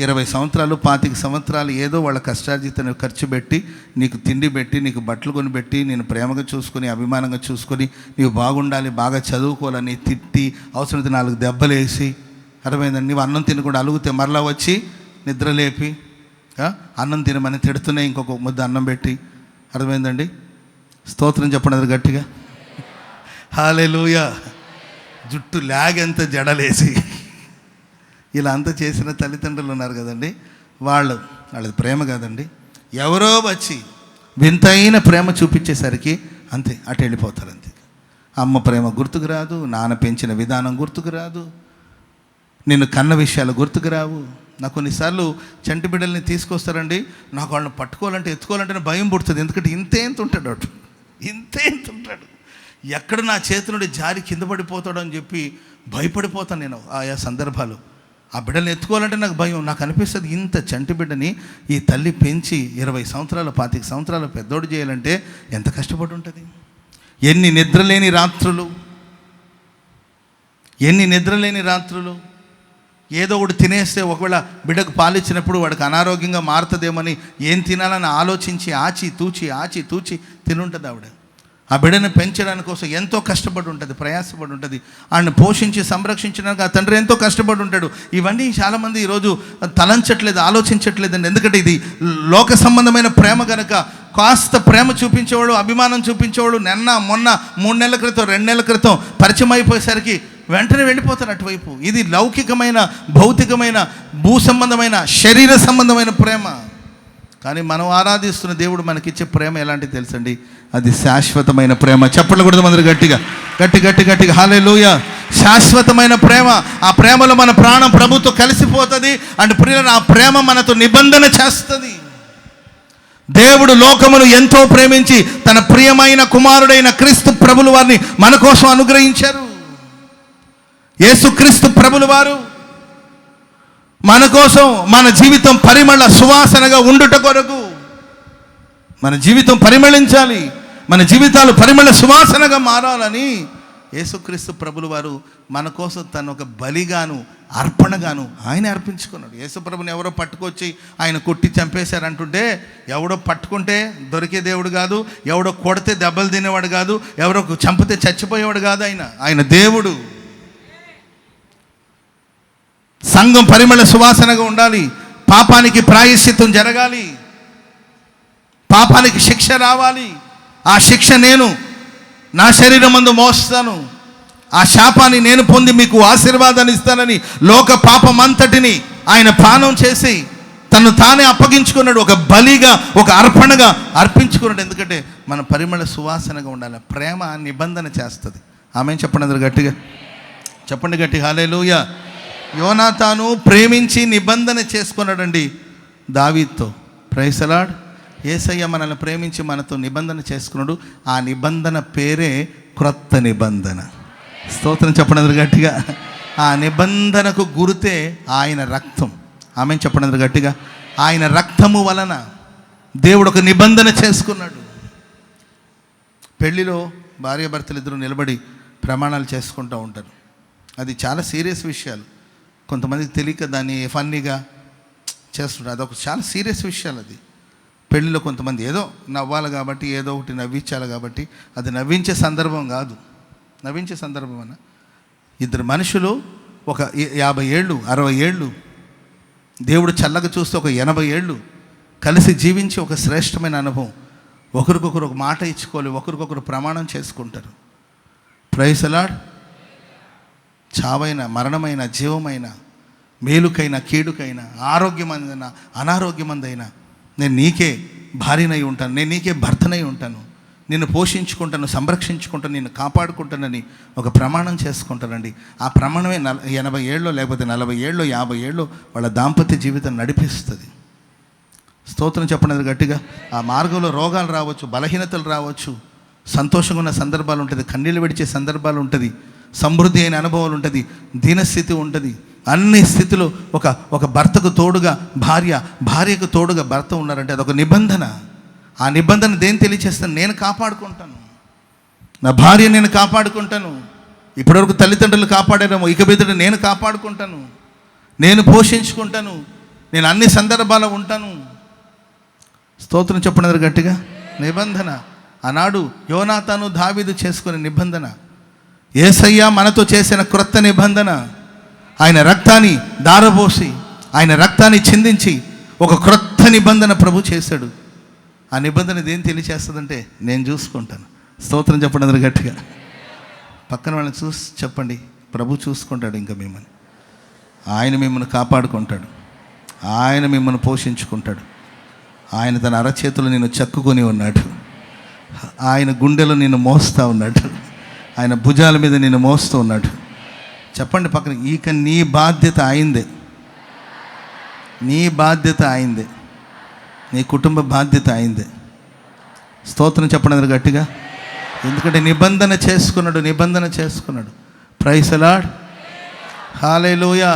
20 సంవత్సరాలు 25 సంవత్సరాలు ఏదో వాళ్ళ కష్టార్జితను ఖర్చు పెట్టి, నీకు తిండి పెట్టి, నీకు బట్టలు కొని పెట్టి, నేను ప్రేమగా చూసుకొని, అభిమానంగా చూసుకొని, నీవు బాగుండాలి, బాగా చదువుకోవాలని తిట్టి, అవసరమైతే 4 దెబ్బలు వేసి, అర్థమైందండి. నీవు అన్నం తినకుండా అలుగుతే మరలా వచ్చి నిద్రలేపి అన్నం తినమని తిడుతూనే ఇంకొక ముద్ద అన్నం పెట్టి, అర్థమైందండి. స్తోత్రం చెప్పండి అది గట్టిగా. హల్లెలూయా. జుట్టు లాగంత జడలేసి ఇలా అంతా చేసిన తల్లిదండ్రులు ఉన్నారు కదండి. వాళ్ళది ప్రేమ కాదండి. ఎవరో వచ్చి వింతైన ప్రేమ చూపించేసరికి అంతే, అటు వెళ్ళిపోతారు. అంతే. అమ్మ ప్రేమ గుర్తుకు రాదు, నాన్న పెంచిన విధానం గుర్తుకు రాదు, నిన్ను కన్న విషయాలు గుర్తుకు రావు. నాకు కొన్నిసార్లు చంటి బిడ్డల్ని తీసుకొస్తారండి, నాకు వాళ్ళని పట్టుకోవాలంటే ఎత్తుకోవాలంటే భయం పుడుతుంది. ఎందుకంటే ఇంత ఉంటాడు, అటు ఇంత ఉంటాడు. ఎక్కడ నా చేతి నుండి జారి కింద పడిపోతాడు అని చెప్పి భయపడిపోతాను నేను ఆయా సందర్భాలు. ఆ బిడ్డల్ని ఎత్తుకోవాలంటే నాకు భయం. నాకు అనిపిస్తుంది, ఇంత చంటి బిడ్డని ఈ తల్లి పెంచి 20 సంవత్సరాలు 25 సంవత్సరాలు పెద్దోడు చేయాలంటే ఎంత కష్టపడి ఉంటుంది. ఎన్ని నిద్రలేని రాత్రులు. ఏదో ఒకటి తినేస్తే ఒకవేళ బిడ్డకు పాలిచ్చినప్పుడు వాడికి అనారోగ్యంగా మారుతుందేమని ఏం తినాలని ఆలోచించి ఆచి తూచి తినుంటుంది ఆవిడ. ఆ బిడ్డను పెంచడానికి కోసం ఎంతో కష్టపడి ఉంటుంది, ప్రయాసపడి ఉంటుంది. ఆయన్ని పోషించి సంరక్షించడానికి ఆ తండ్రి ఎంతో కష్టపడి ఉంటాడు. ఇవన్నీ చాలామంది ఈరోజు తలంచట్లేదు, ఆలోచించట్లేదండి. ఎందుకంటే ఇది లోక సంబంధమైన ప్రేమ కనుక. కాస్త ప్రేమ చూపించేవాడు, అభిమానం చూపించేవాడు మొన్న 3 నెలల క్రితం 2 నెలల క్రితం పరిచయం అయిపోయేసరికి వెంటనే వెళ్ళిపోతారు అటువైపు. ఇది లౌకికమైన, భౌతికమైన, భూ సంబంధమైన, శరీర సంబంధమైన ప్రేమ. కానీ మనం ఆరాధిస్తున్న దేవుడు మనకిచ్చే ప్రేమ ఎలాంటిది తెలుసండి? అది శాశ్వతమైన ప్రేమ. చెప్పలు కూడా అందరూ గట్టిగా హల్లెలూయా. శాశ్వతమైన ప్రేమ. ఆ ప్రేమలో మన ప్రాణం ప్రభుతో కలిసిపోతుంది. అండ్ ప్రియులను ఆ ప్రేమ మనతో నిబంధన చేస్తుంది. దేవుడు లోకమును ఎంతో ప్రేమించి తన ప్రియమైన కుమారుడైన క్రీస్తు ప్రభులు వారిని మన కోసం అనుగ్రహించారు. యేసుక్రీస్తు ప్రభులు వారు మన కోసం మన జీవితం పరిమళ సువాసనగా ఉండుట కొరకు, మన జీవితం పరిమళించాలి, మన జీవితాలు పరిమళ సువాసనగా మారాలని యేసుక్రీస్తు ప్రభులు వారు మన కోసం తను ఒక బలిగాను, అర్పణగాను ఆయన అర్పించుకున్నాడు. యేసుప్రభుని ఎవరో పట్టుకొచ్చి ఆయన కొట్టి చంపేశారంటుంటే, ఎవడో పట్టుకుంటే దొరికే దేవుడు కాదు, ఎవడో కొడితే దెబ్బలు తినేవాడు కాదు, ఎవరో చంపితే చచ్చిపోయేవాడు కాదు. ఆయన దేవుడు. సంఘం పరిమళ సువాసనగా ఉండాలి. పాపానికి ప్రాయశ్చిత్తం జరగాలి, పాపానికి శిక్ష రావాలి. ఆ శిక్ష నేను నా శరీరం మందు మోస్తాను, ఆ శాపాన్ని నేను పొంది మీకు ఆశీర్వాదాన్ని ఇస్తానని లోక పాపమంతటిని ఆయన పానం చేసి తను తానే అప్పగించుకున్నాడు. ఒక బలిగా, ఒక అర్పణగా అర్పించుకున్నాడు. ఎందుకంటే మన పరిమళ సువాసనగా ఉండాలి. ప్రేమ నిబంధన చేస్తుంది. ఆమె చెప్పండి అందరు గట్టిగా, చెప్పండి గట్టి హల్లెలూయా. యోనాతాను ప్రేమించి నిబంధన చేసుకున్నాడండి దావీదుతో. Praise the lord. యేసయ్య మనల్ని ప్రేమించి మనతో నిబంధన చేసుకున్నాడు. ఆ నిబంధన పేరే క్రొత్త నిబంధన. స్తోత్రం చెప్పండి అందరు గట్టిగా. ఆ నిబంధనకు గుర్తే ఆయన రక్తం. ఆమె చెప్పండి అందరు గట్టిగా. ఆయన రక్తము వలన దేవుడు ఒక నిబంధన చేసుకున్నాడు. పెళ్ళిలో భార్యాభర్తలు ఇద్దరు నిలబడి ప్రమాణాలు చేసుకుంటూ ఉంటారు. అది చాలా సీరియస్ విషయాలు. కొంతమందికి తెలియక దాన్ని ఫన్నీగా చేస్తుంటారు. అదొక చాలా సీరియస్ విషయాలు. అది పెళ్ళిలో కొంతమంది ఏదో నవ్వాలి కాబట్టి, ఏదో ఒకటి నవ్వించాలి కాబట్టి, అది నవ్వించే సందర్భం కాదు. నవ్వించే సందర్భం అన్న ఇద్దరు మనుషులు ఒక 50 ఏళ్ళు 60 ఏళ్ళు దేవుడు చల్లగా చూస్తే ఒక 80 ఏళ్ళు కలిసి జీవించి ఒక శ్రేష్టమైన అనుభవం. ఒకరికొకరు ఒక మాట ఇచ్చుకోవాలి, ఒకరికొకరు ప్రమాణం చేసుకుంటారు. Praise the lord. చావైన, మరణమైన, జీవమైన, మేలుకైన, కీడుకైన, ఆరోగ్యమైన, అనారోగ్యమందైనా నేను నీకే భార్యనై ఉంటాను, నేను నీకే భర్తనై ఉంటాను, నిన్ను పోషించుకుంటాను, సంరక్షించుకుంటాను, నిన్ను కాపాడుకుంటానని ఒక ప్రమాణం చేసుకుంటానండి. ఆ ప్రమాణమే 80 ఏళ్ళు లేకపోతే 40 ఏళ్ళు 50 ఏళ్ళు వాళ్ళ దాంపత్య జీవితం నడిపిస్తుంది. స్తోత్రం చెప్పండి గట్టిగా. ఆ మార్గంలో రోగాలు రావచ్చు, బలహీనతలు రావచ్చు, సంతోషంగా ఉన్న సందర్భాలు ఉంటుంది, కన్నీళ్ళు విడిచే సందర్భాలు ఉంటుంది, సమృద్ధి అయిన అనుభవాలు ఉంటుంది, దీనస్థితి ఉంటుంది. అన్ని స్థితిలో ఒక భర్తకు తోడుగా భార్య, భార్యకు తోడుగా భర్త ఉన్నారంటే అదొక నిబంధన. ఆ నిబంధన దేని తెలియచేస్తాను? నేను కాపాడుకుంటాను, నా భార్య నేను కాపాడుకుంటాను. ఇప్పటివరకు తల్లిదండ్రులు కాపాడారేమో, ఇక మీదట నేను కాపాడుకుంటాను, నేను పోషించుకుంటాను, నేను అన్ని సందర్భాల్లో ఉంటాను. స్తోత్రం చెప్పండి గట్టిగా. నిబంధన ఆనాడు యోనాతాను దావీదు చేసుకునే నిబంధన, యేసయ్య మనతో చేసిన క్రొత్త నిబంధన. ఆయన రక్తాన్ని దారబోసి, ఆయన రక్తాన్ని చిందించి ఒక క్రొత్త నిబంధన ప్రభు చేశాడు. ఆ నిబంధన దేని తెలియచేస్తుందంటే నేను చూసుకుంటాను. స్తోత్రం చెప్పండి అందరు గట్టిగా. పక్కన వాళ్ళని చూసి చెప్పండి, ప్రభు చూసుకుంటాడు ఇంకా మిమ్మల్ని. ఆయన మిమ్మల్ని కాపాడుకుంటాడు, ఆయన మిమ్మల్ని పోషించుకుంటాడు. ఆయన తన అరచేతులు నిన్ను చక్కుకొని ఉన్నాడు, ఆయన గుండెలో నిన్ను మోస్తూ ఉన్నాడు, ఆయన భుజాల మీద నిన్ను మోస్తూ ఉన్నాడు. చెప్పండి పక్కన, ఇక నీ బాధ్యత అయిందే, నీ బాధ్యత అయిందే, నీ కుటుంబ బాధ్యత అయిందే. స్తోత్రం చెప్పండి అందరు గట్టిగా. ఎందుకంటే నిబంధన చేసుకున్నాడు. ప్రైజ్ ది లార్డ్, హల్లెలూయా.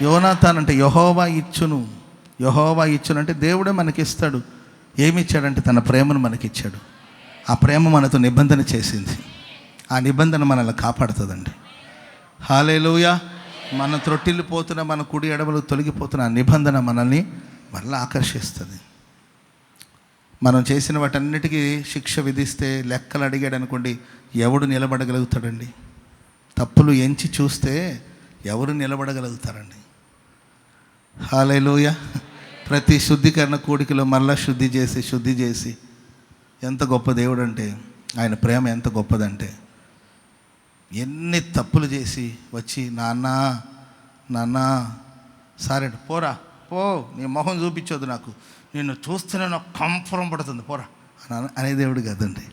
యోనాతాన్ అంటే యెహోవా ఇచ్చును అంటే దేవుడే మనకిస్తాడు. ఏమి ఇచ్చాడంటే తన ప్రేమను మనకిచ్చాడు. ఆ ప్రేమ మనతో నిబంధన చేసింది. ఆ నిబంధన మనల్ని కాపాడుతుందండి. హల్లెలూయా. మన త్రొట్టిల్లిపోతున్న, మన కుడి ఎడమలు తొలగిపోతున్న ఆ నిబంధన మనల్ని మళ్ళీ ఆకర్షిస్తుంది. మనం చేసిన వాటన్నిటికీ శిక్ష విధిస్తే, లెక్కలు అడిగాడు అనుకోండి, ఎవడు నిలబడగలుగుతాడండి? తప్పులు ఎంచి చూస్తే ఎవరు నిలబడగలుగుతారండి? హల్లెలూయా. ప్రతి శుద్ధీకరణ కూడికలో మళ్ళా శుద్ధి చేసి ఎంత గొప్ప దేవుడు అంటే, ఆయన ప్రేమ ఎంత గొప్పదంటే, ఎన్ని తప్పులు చేసి వచ్చి నాన్న సరే పోరా పో, నీ మొహం చూపించొద్దు, నాకు నిన్ను చూస్తేనే నాకు కంఫరం పడుతుంది, పోరా అనే దేవుడు కదండి.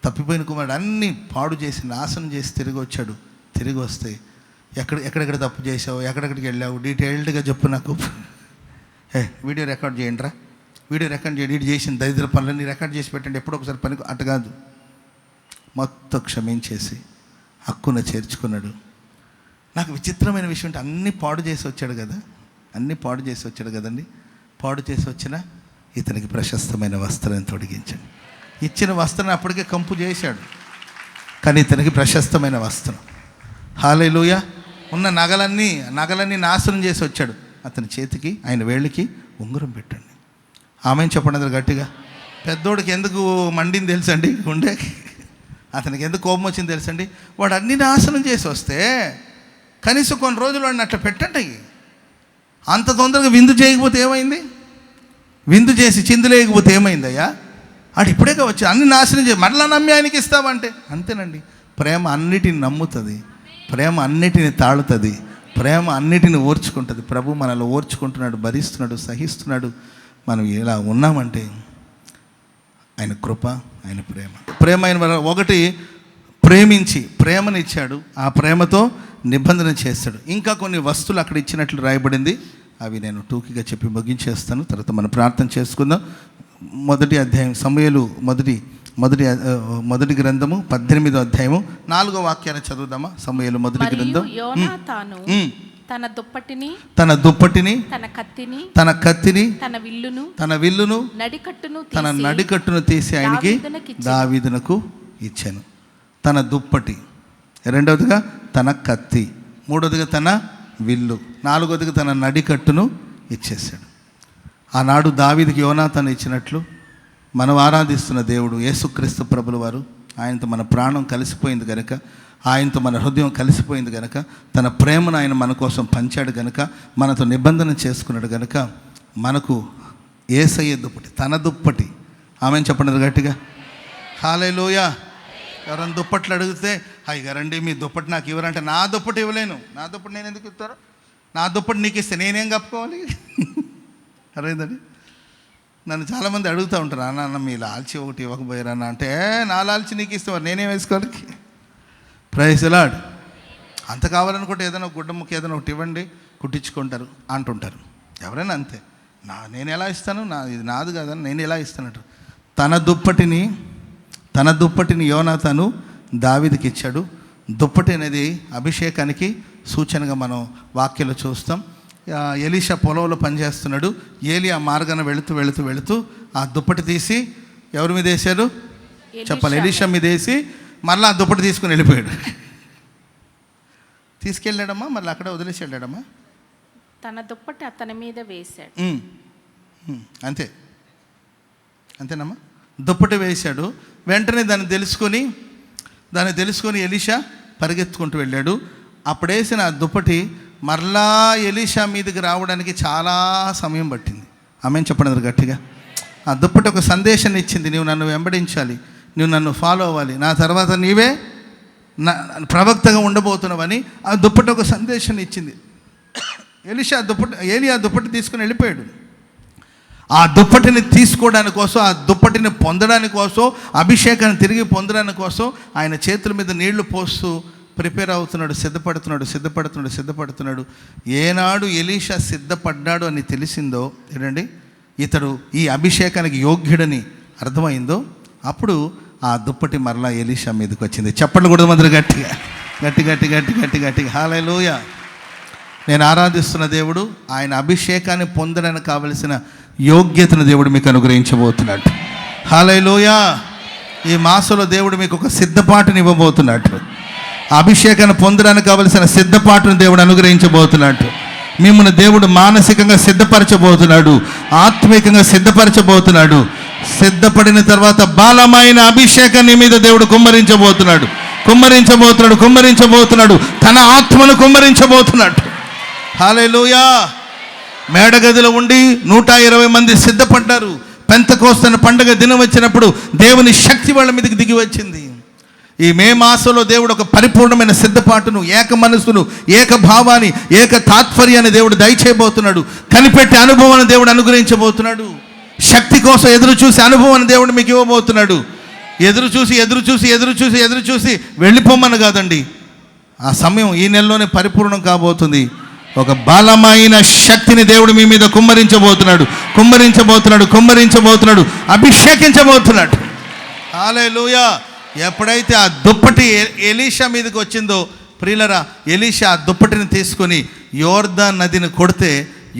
తప్పిపోయిన కుమారుడు అన్నీ పాడు చేసి నాశనం చేసి తిరిగి వస్తే ఎక్కడెక్కడ తప్పు చేసావు, ఎక్కడెక్కడికి వెళ్ళావు, డీటెయిల్డ్గా చెప్పు నాకు. వీడియో రికార్డ్ చేయండి రా, వీడియో రికార్డ్ చేయండి, వీడు చేసిన దరిద్ర పనులన్నీ రికార్డ్ చేసి పెట్టండి, ఎప్పుడో ఒకసారి పని అటు కాదు. మొత్తం క్షమించేసి హక్కున చేర్చుకున్నాడు. నాకు విచిత్రమైన విషయం అంటే అన్నీ పాడు చేసి వచ్చాడు కదండి. పాడు చేసి వచ్చిన ఇతనికి ప్రశస్తమైన వస్త్రాన్ని తొడిగించాడు. ఇచ్చిన వస్త్రాన్ని అప్పటికే కంపు చేశాడు, కానీ ఇతనికి ప్రశస్తమైన వస్త్రం. హల్లెలూయా. ఉన్న నగలన్నీ నాశనం చేసి వచ్చాడు. అతని చేతికి, ఆయన వేళ్ళకి ఉంగరం పెట్టండి. ఆమెను చెప్పండి అందరు గట్టిగా. పెద్దోడికి ఎందుకు మండింది తెలుసండి గుండెకి, అతనికి ఎందుకు కోపం వచ్చింది తెలుసండి. వాడు అన్ని నాశనం చేసి వస్తే కనీసం కొన్ని రోజులు వాడిని అట్లా పెట్టండి. అంత తొందరగా విందు చేయకపోతే ఏమైంది? విందు చేసి చిందులేయకపోతే ఏమైందయ్యా? ఆడు ఇప్పుడేగా వచ్చి అన్ని నాశనం చేసి మరలా నమ్మి ఆయనకి ఇస్తావంటే అంతేనండి. ప్రేమ అన్నిటిని నమ్ముతుంది, ప్రేమ అన్నిటిని తాళుతుంది, ప్రేమ అన్నిటిని ఓర్చుకుంటుంది. ప్రభు మనల్ని ఓర్చుకుంటున్నాడు, భరిస్తున్నాడు, సహిస్తున్నాడు. మనం ఇలా ఉన్నామంటే ఆయన కృప, ఆయన ప్రేమ ఆయన ఒకటి ప్రేమించి ప్రేమనిచ్చాడు, ఆ ప్రేమతో నిబంధన చేస్తాడు. ఇంకా కొన్ని వస్తువులు అక్కడ ఇచ్చినట్లు రాయబడింది, అవి నేను టూకీగా చెప్పి ముగించేస్తాను. తర్వాత మనం ప్రార్థన చేసుకుందాం. మొదటి అధ్యాయం సమూయేలు మొదటి గ్రంథము 18వ అధ్యాయము 4వ వాక్యాన్ని చదువుదామా? సమూయేలు మొదటి గ్రంథం. యోనాతాను తన దుప్పటిని, తన కత్తిని, తన విల్లును, నడికట్టును తీసి ఆయనకి దావీదునకు ఇచ్చాను. తన దుప్పటి, రెండవదిగా తన కత్తి, మూడవదిగా తన విల్లు, నాలుగవదిగా తన నడికట్టును ఇచ్చేసాడు. ఆనాడు దావీదుకి యోనాతాను ఇచ్చినట్లు మనం ఆరాధిస్తున్న దేవుడు యేసుక్రీస్తు ప్రభుల వారు, ఆయనతో మన ప్రాణం కలిసిపోయింది కనుక, ఆయనతో మన హృదయం కలిసిపోయింది కనుక, తన ప్రేమను ఆయన మన కోసం పంచాడు కనుక, మనతో నిబంధన చేసుకున్నాడు కనుక, మనకు యేసయ్య దుప్పటి, తన దుప్పటి. ఆమెను చెప్పండి గట్టిగా. హల్లెలూయా. ఎవరైనా దుప్పట్లు అడిగితే, అయ్యగారండి మీ దుప్పటి నాకు ఇవ్వరంటే, నా దుప్పటి ఇవ్వలేను. నా దుప్పటి నేను ఎందుకు ఇస్తాను? నా దుప్పటి నీకు ఇస్తే నేనేం కప్పుకోవాలి? అరేందండి. నన్ను చాలామంది అడుగుతూ ఉంటారు, అన్న మీ లాల్చి ఒకటి ఇవ్వకపోయారన్న అంటే, నా లాల్చి నీకు ఇస్తాను, నేనేం వేసుకోవాలి? Praise the lord. అంత కావాలనుకుంటే ఏదైనా గుడ్డ ముక్క ఏదైనా ఒకటి ఇవ్వండి, కుట్టించుకుంటారు అంటుంటారు. ఎవరైనా అంతే. నేను ఎలా ఇస్తాను? ఇది నాది కాదని నేను ఎలా ఇస్తానంట. తన దుప్పటిని యోనాతాను దావీదుకి ఇచ్చాడు. దుప్పటి అనేది అభిషేకానికి సూచనగా మనం వాక్యలో చూస్తాం. ఎలీషా పొలంలో పనిచేస్తున్నాడు. ఏలి ఆ మార్గాన వెళుతూ ఆ దుప్పటి తీసి ఎవరి మీద వేశాడు చెప్పాలి? ఎలీషా మీద వేసి మళ్ళీ ఆ దుప్పటి తీసుకుని వెళ్ళిపోయాడు. తీసుకెళ్ళాడమ్మా, మళ్ళీ అక్కడే వదిలేసి వెళ్ళాడమ్మా? తన దుప్పటి అతని మీద వేశాడు. అంతే, అంతేనమ్మా. దుప్పటి వేశాడు. వెంటనే దాన్ని తెలుసుకొని ఎలీషా పరిగెత్తుకుంటూ వెళ్ళాడు. అప్పుడేసిన ఆ దుప్పటి మరలా ఎలీషా మీదకి రావడానికి చాలా సమయం పట్టింది. ఆమెను చెప్పండి గట్టిగా. ఆ దుప్పటి ఒక సందేశాన్ని ఇచ్చింది, నువ్వు నన్ను వెంబడించాలి, నువ్వు నన్ను ఫాలో అవ్వాలి, నా తర్వాత నీవే ప్రవక్తగా ఉండబోతున్నావని ఆ దుప్పటి ఒక సందేశాన్ని ఇచ్చింది. ఏలి ఆ దుప్పటి తీసుకుని వెళ్ళిపోయాడు. ఆ దుప్పటిని తీసుకోవడానికి కోసం, ఆ దుప్పటిని పొందడానికి కోసం, అభిషేకాన్ని తిరిగి పొందడానికి కోసం ఆయన చేతుల మీద నీళ్లు పోస్తూ ప్రిపేర్ అవుతున్నాడు, సిద్ధపడుతున్నాడు. ఏనాడు ఎలీషా సిద్ధపడ్డాడు అని తెలిసిందో ఏంటండి, ఇతడు ఈ అభిషేకానికి యోగ్యుడని అర్థమైందో అప్పుడు ఆ దుప్పటి మరలా ఎలీషా మీదకి వచ్చింది. చెప్పండి కూడా మంది గట్టిగా. హల్లెలూయా. నేను ఆరాధిస్తున్న దేవుడు ఆయన అభిషేకాన్ని పొందడానికి కావలసిన యోగ్యతను దేవుడు మీకు అనుగ్రహించబోతున్నాడు. హల్లెలూయా. ఈ మాసంలో దేవుడు మీకు ఒక సిద్ధపాటుని ఇవ్వబోతున్నాడు. అభిషేకాన్ని పొందడానికి కావలసిన సిద్ధపాటును దేవుడు అనుగ్రహించబోతున్నాడు. మిమ్మల్ని దేవుడు మానసికంగా సిద్ధపరచబోతున్నాడు, ఆత్మీయంగా సిద్ధపరచబోతున్నాడు. సిద్ధపడిన తర్వాత బలమైన అభిషేకాన్ని మీద దేవుడు కుమ్మరించబోతున్నాడు. తన ఆత్మను కుమ్మరించబోతున్నాడు. హల్లెలూయా. మేడగదిలో ఉండి 120 మంది సిద్ధపడ్డారు. పెంతెకోస్తు పండుగ దినం వచ్చినప్పుడు దేవుని శక్తి వాళ్ళ మీదకి దిగి వచ్చింది. ఈ మే మాసంలో దేవుడు ఒక పరిపూర్ణమైన సిద్ధపాటును, ఏక మనసును, ఏక భావాన్ని, ఏక తాత్పర్యాన్ని దేవుడు దయచేయబోతున్నాడు. కనిపెట్టే అనుభవాన్ని దేవుడు అనుగ్రహించబోతున్నాడు. శక్తి కోసం ఎదురు చూసే అనుభవాన్ని దేవుడు మీకు ఇవ్వబోతున్నాడు. ఎదురు చూసి వెళ్ళిపోమని కాదండి, ఆ సమయం ఈ నెలలోనే పరిపూర్ణం కాబోతుంది. ఒక బలమైన శక్తిని దేవుడు మీ మీద కుమ్మరించబోతున్నాడు, అభిషేకించబోతున్నాడు. హల్లెలూయా. ఎప్పుడైతే ఆ దుప్పటి ఎలీషా మీదకి వచ్చిందో ప్రియులరా, ఎలీషా ఆ దుప్పటిని తీసుకొని యోర్దాన్ నదిని కొడితే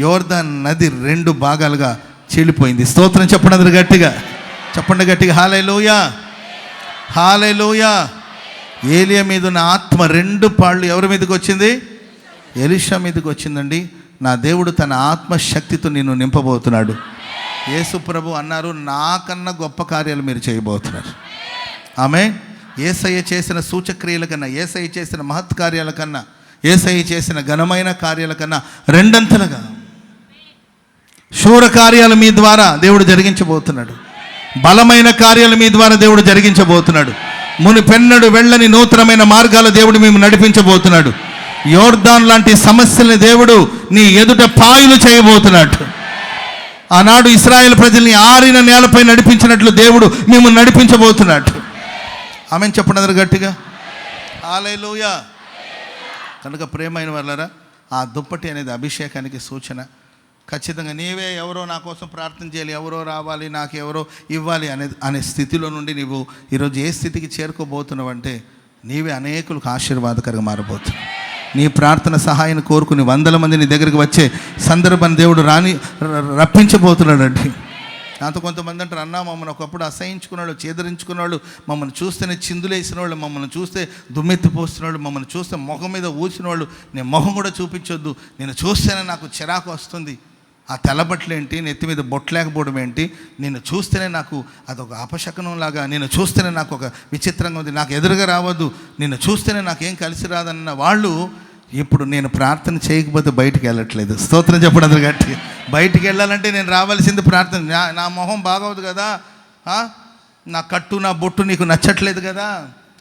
యోర్దాన్ నది 2 భాగాలుగా చీలిపోయింది. స్తోత్రం చెప్పండి గట్టిగా. హల్లెలూయా. ఏలియా మీద ఉన్న ఆత్మ 2 పాళ్ళు ఎవరి మీదకి వచ్చింది? ఎలీషా మీదకి వచ్చిందండి. నా దేవుడు తన ఆత్మశక్తితో నిన్ను నింపబోతున్నాడు. యేసు ప్రభు అన్నారు, నాకన్నా గొప్ప కార్యాలు మీరు చేయబోతున్నారు. ఆమె యేసయ్య చేసిన సూచక్రియల కన్నా, యేసయ్య చేసిన మహత్ కార్యాల కన్నా, యేసయ్య చేసిన ఘనమైన కార్యాల కన్నా 2 అంతలుగా శూర కార్యాలు మీ ద్వారా దేవుడు జరిగించబోతున్నాడు. బలమైన కార్యాలు మీ ద్వారా దేవుడు జరిగించబోతున్నాడు. మునిపెన్నడు వెళ్ళని నూతనమైన మార్గాలు దేవుడు మేము నడిపించబోతున్నాడు. యోర్దాన్ లాంటి సమస్యల్ని దేవుడు నీ ఎదుట పాయలు చేయబోతున్నాడు. ఆనాడు ఇశ్రాయేలు ప్రజల్ని ఆరిన నేలపై నడిపించినట్లు దేవుడు మేము నడిపించబోతున్నాడు. ఆమెను చెప్పండి అందరూ గట్టిగా. హల్లెలూయా. కనుక ప్రేమైన వాళ్ళరా, ఆ దుప్పటి అనేది అభిషేకానికి సూచన. ఖచ్చితంగా నీవే ఎవరో నా కోసం ప్రార్థన చేయాలి, ఎవరో రావాలి, నాకు ఎవరో ఇవ్వాలి అనే స్థితిలో నుండి నీవు ఈరోజు ఏ స్థితికి చేరుకోబోతున్నావంటే నీవే అనేకులకు ఆశీర్వాదకరంగా మారబోతున్నావు. నీ ప్రార్థన సహాయాన్ని కోరుకుని 100 మంది నీ దగ్గరికి వచ్చే సందర్భాన్ని దేవుడు రప్పించబోతున్నాడండి. నాతో కొంతమంది అంటారు, అన్నా మమ్మల్ని ఒకప్పుడు అసహించుకున్నాడు, చేదరించుకున్నాడు, మమ్మల్ని చూస్తేనే చిందులేసిన వాళ్ళు, మమ్మల్ని చూస్తే దుమ్మెత్తిపోస్తున్నాడు, మమ్మల్ని చూస్తే మొహం మీద ఊసిన వాళ్ళు, నేను మొహం కూడా చూపించొద్దు, నేను చూస్తేనే నాకు చిరాకు వస్తుంది, ఆ తెల్లబట్టలు ఏంటి, నెత్తి మీద బొట్టలేకపోవడం ఏంటి, నేను చూస్తేనే నాకు అదొక అపశకనం లాగా, నేను చూస్తేనే నాకు ఒక విచిత్రంగా ఉంది, నాకు ఎదురుగా రావద్దు, నిన్ను చూస్తేనే నాకేం కలిసి రాదన్న వాళ్ళు ఇప్పుడు నేను ప్రార్థన చేయకపోతే బయటికి వెళ్ళట్లేదు. స్తోత్రం చెప్పడం అందరు గట్టిగా. బయటికి వెళ్ళాలంటే నేను రావాల్సింది ప్రార్థన. నా మొహం బాగోదు కదా, నా కట్టు నా బొట్టు నీకు నచ్చట్లేదు కదా,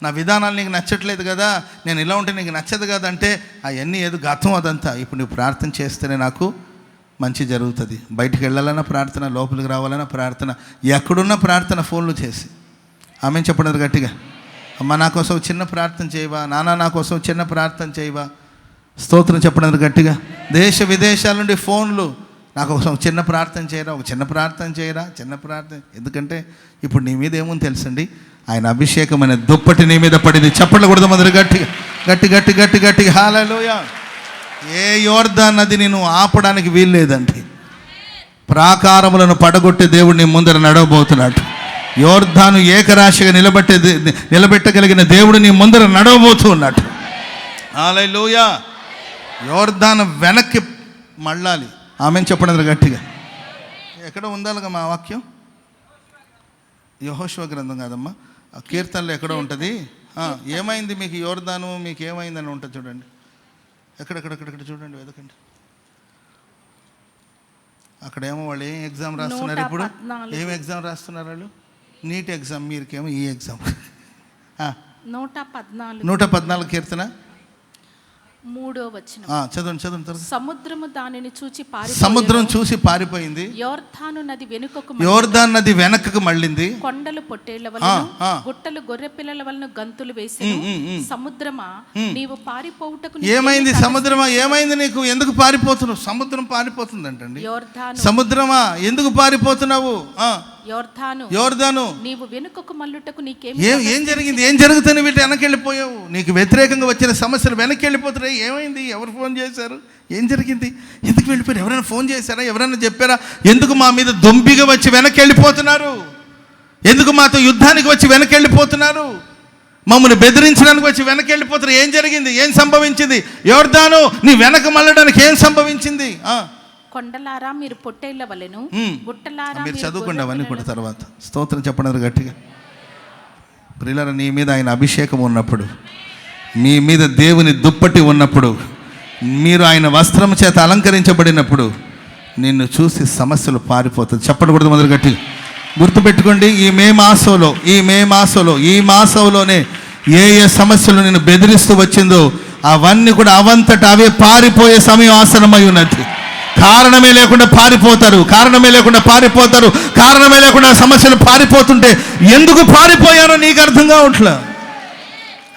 నా విధానాలు నీకు నచ్చట్లేదు కదా, నేను ఇలా ఉంటే నీకు నచ్చదు కదా అంటే అవన్నీ ఏదో గతం అదంతా. ఇప్పుడు నువ్వు ప్రార్థన చేస్తేనే నాకు మంచి జరుగుతుంది. బయటికి వెళ్ళాలన్నా ప్రార్థన, లోపలికి రావాలన్నా ప్రార్థన, ఎక్కడున్న ప్రార్థన ఫోన్లు చేసి. ఆమెను చెప్పడం గట్టిగా. అమ్మ నా కోసం చిన్న ప్రార్థన చేయవా, నాన్న నా కోసం చిన్న ప్రార్థన చేయవా. స్తోత్రం చెప్పడం గట్టిగా. దేశ విదేశాల నుండి ఫోన్లు, నాకు కోసం చిన్న ప్రార్థన చేయరా, ఒక చిన్న ప్రార్థన చేయరా, చిన్న ప్రార్థన. ఎందుకంటే ఇప్పుడు నీ మీద ఏముంది తెలుసండి, ఆయన అభిషేకమైన దుప్పటి నీ మీద పడింది. చప్పట్లు కొడదాం అందరు గట్టిగా, గట్టి గట్టి గట్టి గట్టిగా. హల్లెలూయా. ఏ యోర్దాన్ నది నేను ఆపడానికి వీల్లేదండి. ప్రాకారములను పడగొట్టే దేవుడు నీ ముందర నడవబోతున్నాడు. యోర్దాను ఏకరాశిగా నిలబెట్టగలిగిన దేవుడు నీ ముందర నడవబోతూ ఉన్నాడు. హల్లెలూయా. యోర్దాను వెనక్కి మళ్ళాలి. ఆమెను చెప్పండి గట్టిగా. ఎక్కడ ఉండాలిగా మా వాక్యం? యెహోషువ గ్రంథం కాదమ్మా, కీర్తనలో ఎక్కడో ఉంటుంది. ఏమైంది మీకు యోర్దాను, మీకు ఏమైందని ఉంటుంది చూడండి. ఎక్కడెక్కడ చూడండి, వెతకండి. అక్కడేమో వాళ్ళు ఏం ఎగ్జామ్ రాస్తున్నారు ఇప్పుడు? ఏం ఎగ్జామ్ రాస్తున్నారు వాళ్ళు? NEET exam. మీరుకేమో ఈ ఎగ్జామ్. 114 కీర్తన 3వ వచనం. చదవండి. సముద్రం చూసి పారిపోయింది. యోర్దాను నది వెనకకు మళ్ళింది. కొండలు పొట్టేళ్ల వలన, గుట్టలు గొర్రె పిల్లల వలన గంతులు వేసెను. సముద్రమా, నీవు పారిపోవుటకు. ఏమైంది సముద్రమా? ఏమైంది నీకు? ఎందుకు పారిపోతున్నావు? సముద్రం పారిపోతుంది అంటండి. సముద్రమా, ఎందుకు పారిపోతున్నావు? యోర్దాను, నీవు వెనుకకు మల్లుటకు ఏం జరిగింది? ఏం జరుగుతుంది? వీటి వెనక్కి వెళ్ళిపోయావు. నీకు వ్యతిరేకంగా వచ్చిన సమస్యలు వెనక్కి వెళ్ళిపోతున్నాయి. ఏమైంది? ఎవరు ఫోన్ చేశారు? ఏం జరిగింది? ఎందుకు వెళ్ళిపోయారు? ఎవరైనా ఫోన్ చేశారా? ఎవరైనా చెప్పారా? ఎందుకు మా మీద దొంబిగా వచ్చి వెనక్కి వెళ్ళిపోతున్నారు? ఎందుకు మాతో యుద్ధానికి వచ్చి వెనక్కి వెళ్ళిపోతున్నారు? మమ్మల్ని బెదిరించడానికి వచ్చి వెనక్కి వెళ్ళిపోతున్నారు. ఏం జరిగింది? ఏం సంభవించింది? యోర్దాను, నీ వెనక మళ్ళడానికి ఏం సంభవించింది? కొండలారా, మీరు పొట్టేళ్ల వలెను, గుట్టలారా మీరు చదువుకోండి అవన్నీ కూడా తర్వాత. స్తోత్రం చెప్పండి గట్టిగా. ప్రియులారా, నీ మీద ఆయన అభిషేకం ఉన్నప్పుడు, మీ మీద దేవుని దుప్పటి ఉన్నప్పుడు, మీరు ఆయన వస్త్రం చేత అలంకరించబడినప్పుడు నిన్ను చూసి సమస్యలు పారిపోతుంది. చెప్పకూడదు మొదలు గట్టిగా. గుర్తుపెట్టుకోండి, ఈ మాసంలోనే ఏ సమస్యలు నేను బెదిరిస్తూ వచ్చిందో అవన్నీ కూడా అవంతట అవే పారిపోయే సమయం ఆసనమై ఉన్నది. కారణమే లేకుండా పారిపోతారు. కారణమే లేకుండా సమస్యలు పారిపోతుంటే ఎందుకు పారిపోయారో నీకు అర్థం కావట్లే.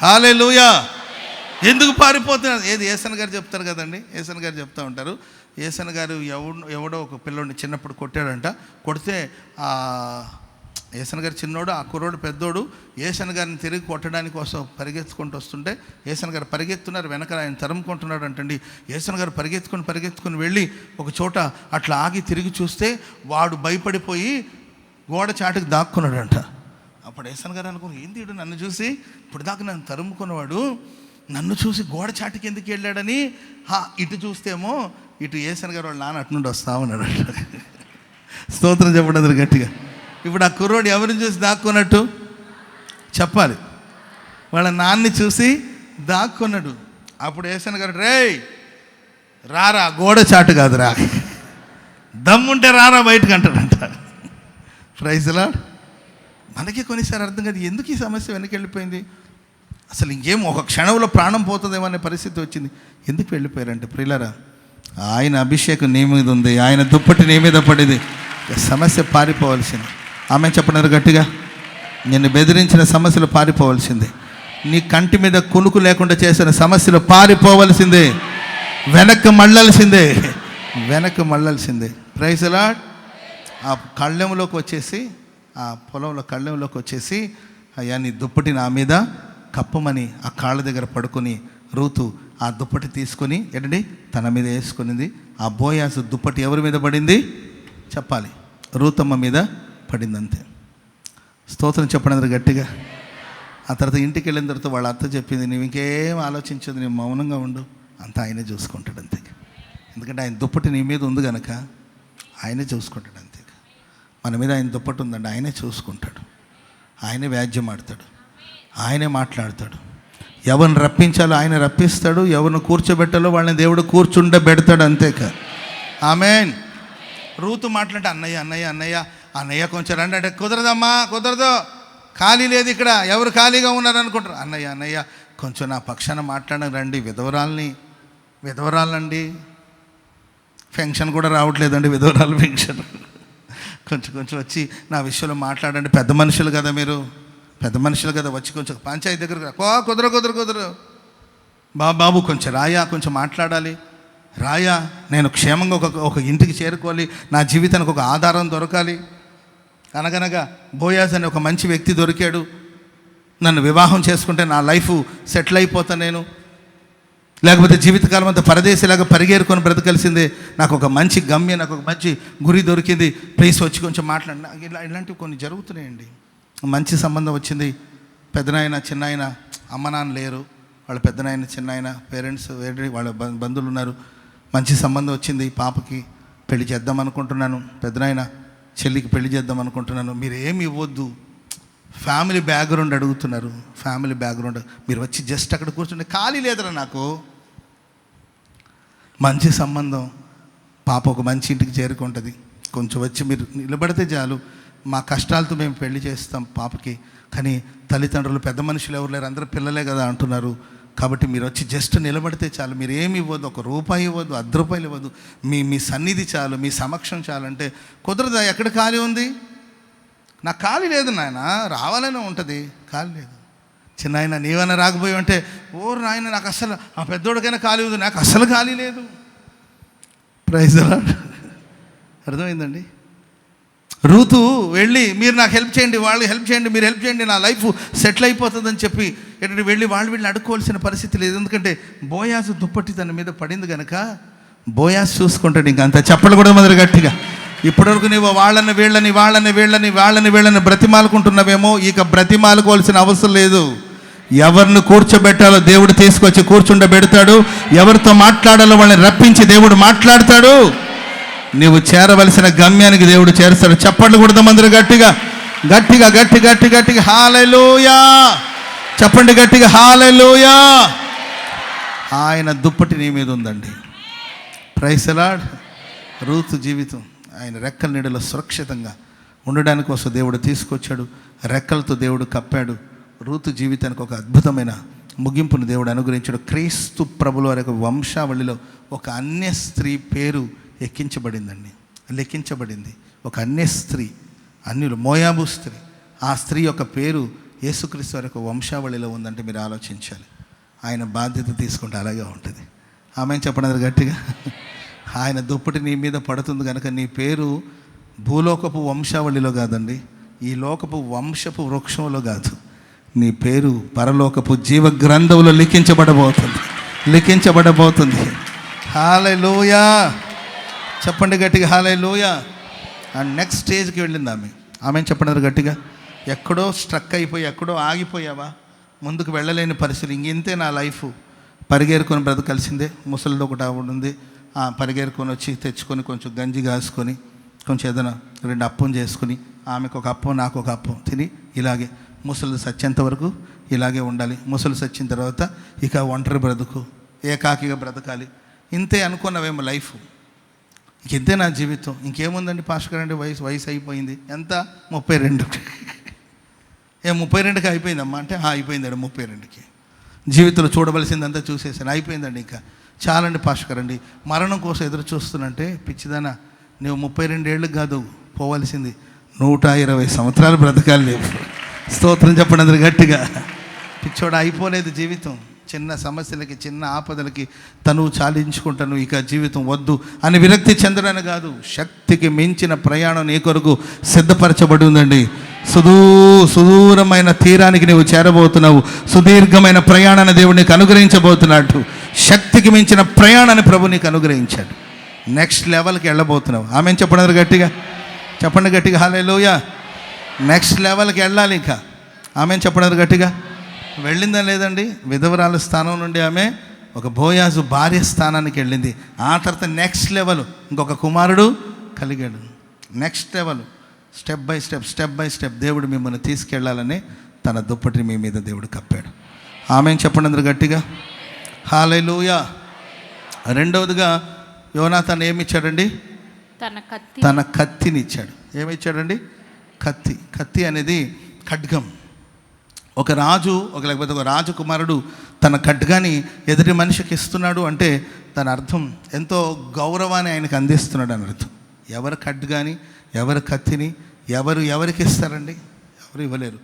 హల్లెలూయా. ఎందుకు పారిపోతున్నారు? ఏది ఏసన్ గారు చెప్తారు కదండి. ఏసన్ గారు చెప్తూ ఉంటారు. ఏసన్ గారు ఎవడో ఒక పిల్లోడిని చిన్నప్పుడు కొట్టాడంట. కొడితే ఏసన్ గారు చిన్నోడు, ఆ కుర్రోడు పెద్దోడు. ఏసన్ గారిని తిరిగి కొట్టడానికి కోసం పరిగెత్తుకుంటూ వస్తుంటే ఏసన్ గారు పరిగెత్తున్నారు, వెనక ఆయన తరుముకుంటున్నాడు అంటండి. ఏసన్ గారు పరిగెత్తుకుని వెళ్ళి ఒక చోట అట్లా ఆగి తిరిగి చూస్తే వాడు భయపడిపోయి గోడ చాటుకు దాక్కున్నాడంట. అప్పుడు ఏసన్ గారు అనుకుని, ఏంది వీడు నన్ను చూసి ఇప్పుడు దాకా నన్ను తరుముకున్నవాడు నన్ను చూసి గోడ చాటుకి ఎందుకు వెళ్ళాడని ఇటు చూస్తేమో ఇటు ఏసన్ గారు వాళ్ళ నాన్న అటు నుండి వస్తా ఉన్నాడు. స్తోత్రం చెప్పండి అందరు గట్టిగా. ఇప్పుడు ఆ కుర్రోడు ఎవరిని చూసి దాక్కున్నట్టు చెప్పాలి? వాళ్ళ నాన్ని చూసి దాక్కున్నాడు. అప్పుడు ఏసన్ గారు, రేయ్ రారా, గోడ చాటు కాదురా, దమ్ముంటే రారా బయటకు అంటాడంట. Praise lord. మనకి కొన్నిసారి అర్థం కాదు, ఎందుకు ఈ సమస్య వెనక్కి వెళ్ళిపోయింది, అసలు ఇంకేం ఒక క్షణంలో ప్రాణం పోతుందేమో అనే పరిస్థితి వచ్చింది. ఎందుకు వెళ్ళిపోయారంటే ప్రియులారా, ఆయన అభిషేకం నీ మీద ఉంది, ఆయన దుప్పటి నీ మీద పడింది. సమస్య పారిపోవాల్సింది. ఆమె చెప్పినారు గట్టిగా. నిన్ను బెదిరించిన సమస్యలు పారిపోవాల్సిందే. నీ కంటి మీద కునుకు లేకుండా చేసిన సమస్యలు పారిపోవలసిందే. వెనక్కి మళ్ళాల్సిందే. Praise lord. ఆ కళ్ళెంలోకి వచ్చేసి, ఆ పొలంలో కళ్ళెంలోకి వచ్చేసి, అయ్యా నీ దుప్పటి నా మీద కప్పమని ఆ కాళ్ళ దగ్గర పడుకొని రూతు ఆ దుప్పటి తీసుకొని ఏంటండి తన మీద వేసుకునింది. ఆ బోయాసు దుప్పటి ఎవరి మీద పడింది చెప్పాలి? రూతమ్మ మీద పడింది. అంతే. స్తోత్రం చెప్పండి గట్టిగా. ఆ తర్వాత ఇంటికి వెళ్ళిన తర్వాత వాళ్ళ అత్త చెప్పింది, నువ్వు ఇంకేం ఆలోచించదు, నువ్వు మౌనంగా ఉండు, అంతా ఆయనే చూసుకుంటాడు అంతే. ఎందుకంటే ఆయన దుప్పటి నీ మీద ఉంది కనుక ఆయనే చూసుకుంటాడు అంతే. మన మీద ఆయన దుప్పటి ఉందండి, ఆయనే చూసుకుంటాడు, ఆయనే వ్యాజ్యం ఆడతాడు, ఆయనే మాట్లాడతాడు. ఎవరిని రప్పించాలో ఆయన రప్పిస్తాడు, ఎవరిని కూర్చోబెట్టాలో వాళ్ళని దేవుడు కూర్చుండబెడతాడు అంతేక. ఆమేన్. రూతు మాట్లాడితే అన్నయ్య కొంచెం రండి అంటే, కుదరదమ్మా, కుదరదు, ఖాళీ లేదు ఇక్కడ, ఎవరు ఖాళీగా ఉన్నారు అనుకుంటారు. అన్నయ్య కొంచెం నా పక్షాన మాట్లాడడం రండి, విధవరాలండి, ఫంక్షన్ కూడా రావట్లేదండి, విధవరాలు ఫంక్షన్, కొంచెం వచ్చి నా విషయంలో మాట్లాడండి, పెద్ద మనుషులు కదా వచ్చి కొంచెం పంచాయతీ దగ్గర కుదరు బాబు కొంచెం రాయా, కొంచెం మాట్లాడాలి, రాయా, నేను క్షేమంగా ఒక ఇంటికి చేరుకోవాలి, నా జీవితానికి ఒక ఆధారం దొరకాలి. అనగనగా బోయాజ్ అనే ఒక మంచి వ్యక్తి దొరికాడు, నన్ను వివాహం చేసుకుంటే నా లైఫ్ సెటిల్ అయిపోతాను నేను, లేకపోతే జీవితకాలం అంతా పరదేశీలాగా పరిగేరుకొని బ్రతకలిసిందే, నాకు ఒక మంచి గమ్యం, నాకు ఒక మంచి గురి దొరికింది, ప్లీజ్ వచ్చి కొంచెం మాట్లాడినా. ఇలాంటివి కొన్ని జరుగుతున్నాయండి. మంచి సంబంధం వచ్చింది, పెద్దనాయన చిన్నాయన అమ్మ నాన్న లేరు, వాళ్ళ పెద్దనాయన చిన్నాయన పేరెంట్స్ వేరే వాళ్ళ బంధువులు ఉన్నారు. మంచి సంబంధం వచ్చింది, పాపకి పెళ్లి చేద్దాం అనుకుంటున్నాను, పెద్దనాయన చెల్లికి పెళ్లి చేద్దాం అనుకుంటున్నాను, మీరు ఏమి ఇవ్వద్దు, ఫ్యామిలీ బ్యాక్గ్రౌండ్ అడుగుతున్నారు. ఫ్యామిలీ బ్యాక్గ్రౌండ్ మీరు వచ్చి జస్ట్ అక్కడ కూర్చుంటే ఖాళీ లేదురా నాకు, మంచి సంబంధం, పాప ఒక మంచి ఇంటికి చేరుకుంటుంది, కొంచెం వచ్చి మీరు నిలబడితే చాలు, మా కష్టాలతో మేము పెళ్లి చేస్తాం పాపకి, కానీ తల్లిదండ్రులు పెద్ద మనుషులు ఎవరు లేరు, అందరూ పిల్లలే కదా అంటున్నారు, కాబట్టి మీరు వచ్చి జస్ట్ నిలబడితే చాలు, మీరు ఏమి ఇవ్వద్దు, ₹1 ఇవ్వద్దు, ₹10 ఇవ్వద్దు, మీ సన్నిధి చాలు, మీ సమక్షం చాలు. అంటే కుదరదా, ఎక్కడ ఖాళీ ఉంది, నాకు ఖాళీ లేదు నాయన, రావాలనే ఉంటుంది, ఖాళీ లేదు. చిన్నాయన నీవైనా రాకపోయి అంటే, ఓ నాయన నాకు అసలు ఆ పెద్దోడికైనా ఖాళీ ఉంది, నాకు అసలు ఖాళీ లేదు. Praise the lord. అర్థమైందండి? రూతు వెళ్ళి మీరు నాకు హెల్ప్ చేయండి, వాళ్ళు హెల్ప్ చేయండి, మీరు హెల్ప్ చేయండి, నా లైఫ్ సెటిల్ అయిపోతుందని చెప్పి ఎటు వెళ్ళి వీళ్ళని అడుక్కోవాల్సిన పరిస్థితి లేదు. ఎందుకంటే బోయాజు దుప్పటి తన మీద పడింది కనుక బోయాజు చూసుకుంటాడు. ఇంకా అంత చెప్పలు కూడా మొదలు గట్టిగా. ఇప్పటివరకు నువ్వు వాళ్ళని బ్రతిమాలుకుంటున్నావేమో, ఇక బ్రతిమాలుకోవాల్సిన అవసరం లేదు. ఎవరిని కూర్చోబెట్టాలో దేవుడు తీసుకొచ్చి కూర్చుండబెడతాడు, ఎవరితో మాట్లాడాలో వాళ్ళని రప్పించి దేవుడు మాట్లాడతాడు. నీవు చేరవలసిన గమ్యానికి దేవుడు చేరుస్తాడు. చప్పట్లు కొడదాం అందరూ గట్టిగా గట్టిగా గట్టి గట్టి గట్టిగా హల్లెలూయా చెప్పండి, గట్టిగా హల్లెలూయా. ఆయన దుప్పటి నీ మీద ఉందండి. Praise the lord. రూతు జీవితం ఆయన రెక్కల నీడలో సురక్షితంగా ఉండడానికి కోసం దేవుడు తీసుకొచ్చాడు, రెక్కలతో దేవుడు కప్పాడు. రూతు జీవితానికి ఒక అద్భుతమైన ముగింపును దేవుడు అనుగ్రహించాడు. క్రీస్తు ప్రభుల వారి యొక్క వంశావళిలో ఒక అన్య స్త్రీ పేరు లెక్కించబడింది. ఒక అన్య స్త్రీ, అన్యులు, మోయాబు స్త్రీ. ఆ స్త్రీ యొక్క పేరు యేసుక్రీస్తు వారి యొక్క వంశావళిలో ఉందంటే మీరు ఆలోచించాలి. ఆయన బాధ్యత తీసుకుంటే అలాగే ఉంటుంది. ఆమె చెప్పండి గట్టిగా. ఆయన దుప్పటి నీ మీద పడుతుంది కనుక నీ పేరు భూలోకపు వంశావళిలో కాదండి, ఈ లోకపు వంశపు వృక్షంలో కాదు, నీ పేరు పరలోకపు జీవ గ్రంథంలో లిఖించబడబోతుంది. హల్లెలూయా చెప్పండి గట్టిగా హల్లెలూయా. అండ్ నెక్స్ట్ స్టేజ్కి వెళ్ళింది ఆమె చెప్పండి గట్టిగా. ఎక్కడో స్ట్రక్ అయిపోయి ఎక్కడో ఆగిపోయావా, ముందుకు వెళ్ళలేని పరిస్థితి, ఇంతే నా లైఫ్, పరిగెరుకొని బ్రతకాల్సిందే. ముసలిది ఒకటి ఆవిడ ఉంది, పరిగెరుకొని వచ్చి తెచ్చుకొని కొంచెం గంజి కాసుకొని కొంచెం ఏదైనా 2 అప్పం చేసుకుని, ఆమెకు ఒక అప్పం నాకు ఒక అప్పం తిని ఇలాగే ముసలి సచ్చేంత వరకు ఇలాగే ఉండాలి. ముసలి సచ్చిన తర్వాత ఇక ఒంటరి బ్రతుకు, ఏకాకిగా బ్రతకాలి, ఇంతే అనుకున్నవేమో లైఫ్. ఇంతే నా జీవితం, ఇంకేముందండి పాస్టర్ అంటే వయసు అయిపోయింది. ఎంత? 32. 32కి అయిపోయిందమ్మా అంటే అయిపోయిందండి. 32కి జీవితంలో చూడవలసిందంతా చూసేసాను, అయిపోయిందండి, ఇంకా చాలండి పాస్టర్ అండి. మరణం కోసం ఎదురు చూస్తున్నంటే పిచ్చిదానా, నువ్వు 32 ఏళ్ళకి కాదు పోవాల్సింది, 120 సంవత్సరాలు బ్రతకాలి లేవు. స్తోత్రం చెప్పండి అందరు గట్టిగా. పిచ్చోడ అయిపోలేదు జీవితం. చిన్న సమస్యలకి, చిన్న ఆపదలకి తను చాలించుకుంటాను, ఇక జీవితం వద్దు అని విరక్తి చెందడానికి కాదు, శక్తికి మించిన ప్రయాణం నీ కొరకు సిద్ధపరచబడి ఉందండి. సుదూరమైన తీరానికి నీవు చేరబోతున్నావు. సుదీర్ఘమైన ప్రయాణాన్ని దేవుడు నీకు అనుగ్రహించబోతున్నాడు. శక్తికి మించిన ప్రయాణాన్ని ప్రభు నీకు అనుగ్రహించాడు. నెక్స్ట్ లెవెల్కి వెళ్ళబోతున్నావు. ఆమె చెప్పండి గట్టిగా, చెప్పండి గట్టిగా హల్లెలూయా. నెక్స్ట్ లెవెల్కి వెళ్ళాలి ఇంకా. ఆమె చెప్పండి గట్టిగా. వెళ్ళిందా లేదండి? విధవరాల స్థానం నుండి ఆమె ఒక బోయాజు భార్య స్థానానికి వెళ్ళింది. ఆ తర్వాత నెక్స్ట్ లెవెల్, ఇంకొక కుమారుడు కలిగాడు. Next level, step by step దేవుడు మిమ్మల్ని తీసుకెళ్లాలని తన దుప్పటిని మీ మీద దేవుడు కప్పాడు. ఆమె చెప్పండి అందరు గట్టిగా హల్లెలూయా. రెండవదిగా యోనాతాను ఏమిచ్చాడండి? తన కత్తిని ఇచ్చాడు. ఏమిచ్చాడండి? కత్తి అనేది ఖడ్గం. ఒక రాజు లేకపోతే ఒక రాజకుమారుడు తన ఖడ్గాని ఎదుటి మనిషికి ఇస్తున్నాడు అంటే దాని అర్థం ఎంతో గౌరవాన్ని ఆయనకు అందిస్తున్నాడు అని అర్థం. ఎవరి ఖడ్గాని, ఎవరి కత్తిని ఎవరికి ఇస్తారండి? ఎవరు ఇవ్వలేరు.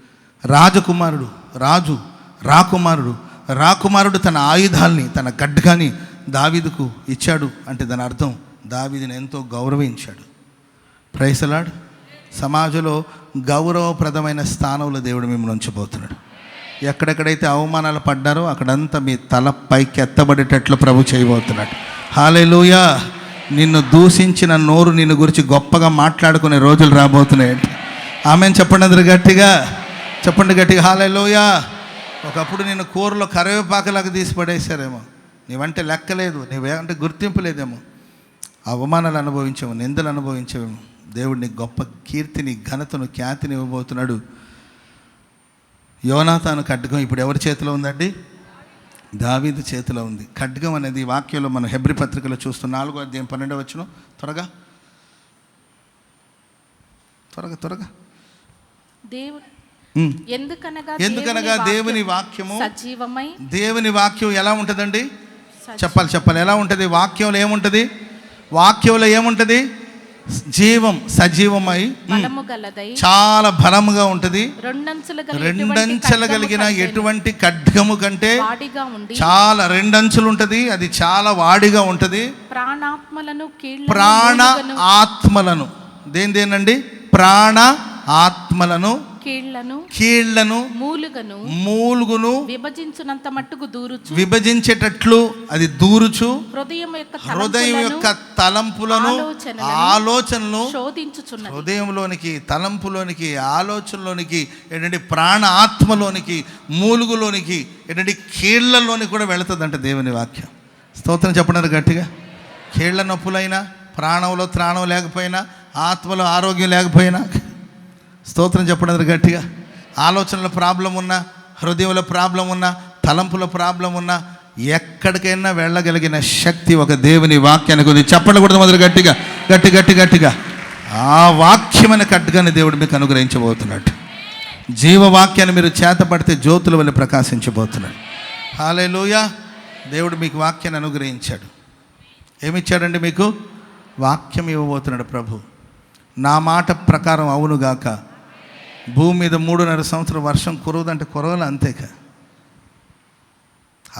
రాకుమారుడు తన ఆయుధాల్ని, తన ఖడ్గాని దావీదుకు ఇచ్చాడు అంటే దాని అర్థం దావీదుని ఎంతో గౌరవించాడు. Praise the lord. సమాజంలో గౌరవప్రదమైన స్థానంలో దేవుడు మిమ్మల్ని ఉంచబోతున్నాడు. ఎక్కడెక్కడైతే అవమానాలు పడ్డారో అక్కడంతా మీ తల పైకి ఎత్తబడేటట్లు ప్రభు చేయబోతున్నాడు. హల్లెలూయా. నిన్ను దూషించిన నోరు నిన్ను గురించి గొప్పగా మాట్లాడుకునే రోజులు రాబోతున్నాయండి. ఆమెన్ చెప్పండి అందరు గట్టిగా, చెప్పండి గట్టిగా హల్లెలూయా. ఒకప్పుడు నేను కూరలో కరివేపాకులాగా తీసి పడేశారేమో. నీవంటే లెక్కలేదు, నీవేమంటే గుర్తింపు లేదేమో. అవమానాలు అనుభవించాము, నిందలు అనుభవించాము. దేవుడిని గొప్ప కీర్తిని, ఘనతను, ఖ్యాతిని ఇవ్వబోతున్నాడు. యోనాతాను ఖడ్గం ఇప్పుడు ఎవరి చేతిలో ఉందండి? దావీదు చేతిలో ఉంది. ఖడ్గం అనేది ఈ వాక్యంలో మనం హెబ్రీ పత్రికలో చూస్తున్నాం. 4వ అధ్యాయం 12వ వచనం. త్వరగా త్వరగా. ఎందుకనగా దేవుని వాక్యము సజీవమై. దేవుని వాక్యం ఎలా ఉంటుందండి? చెప్పాలి. ఎలా ఉంటుంది? వాక్యంలో ఏముంటుంది? వాక్యంలో ఏముంటుంది? జీవం, సజీవమై, చాలా బలముగా ఉంటుంది. రెండంచెల కలిగిన ఎటువంటి ఖడ్గము కంటే చాలా రెండంచులు ఉంటుంది. అది చాలా వాడిగా ఉంటుంది. ప్రాణ ఆత్మలను దేనండి? ప్రాణ ఆత్మలను, కీళ్లను, మూలుగును విభజించినంత మట్టుకు విభజించేటట్లు అది దూరుచు, హృదయం యొక్క తలంపులను, ఆలోచనలు శోధించుచున్నది. హృదయంలోనికి, తలంపులోనికి, ఆలోచనలోనికి, ఏంటంటే ప్రాణ ఆత్మలోనికి, మూలుగులోనికి, ఏంటంటే కీళ్లలోనికి కూడా వెళుతుందంట దేవుని వాక్యం. స్తోత్రం చెప్పండి గట్టిగా. కీళ్ల నొప్పులైనా, ప్రాణంలో త్రాణం లేకపోయినా, ఆత్మలో ఆరోగ్యం లేకపోయినా, స్తోత్రం చెప్పడం గట్టిగా. ఆలోచనల ప్రాబ్లం ఉన్నా, హృదయంలో ప్రాబ్లం ఉన్నా, తలంపుల ప్రాబ్లం ఉన్నా, ఎక్కడికైనా వెళ్ళగలిగిన శక్తి ఒక దేవుని వాక్యానికి ఉంది. చెప్పకూడదు మొదలు గట్టిగా. ఆ వాక్యమైన ఖడ్గాన్ని దేవుడు మీకు అనుగ్రహించబోతున్నాడు. జీవవాక్యాన్ని మీరు చేతపడితే జ్యోతుల వల్ల ప్రకాశించబోతున్నాడు. హల్లెలూయా. దేవుడు మీకు వాక్యాన్ని అనుగ్రహించాడు. ఏమిచ్చాడండి? మీకు వాక్యం ఇవ్వబోతున్నాడు ప్రభు. నా మాట ప్రకారం అవునుగాక. భూమి మీద 3.5 సంవత్సరం వర్షం కురవదంటే కురవలు, అంతేక.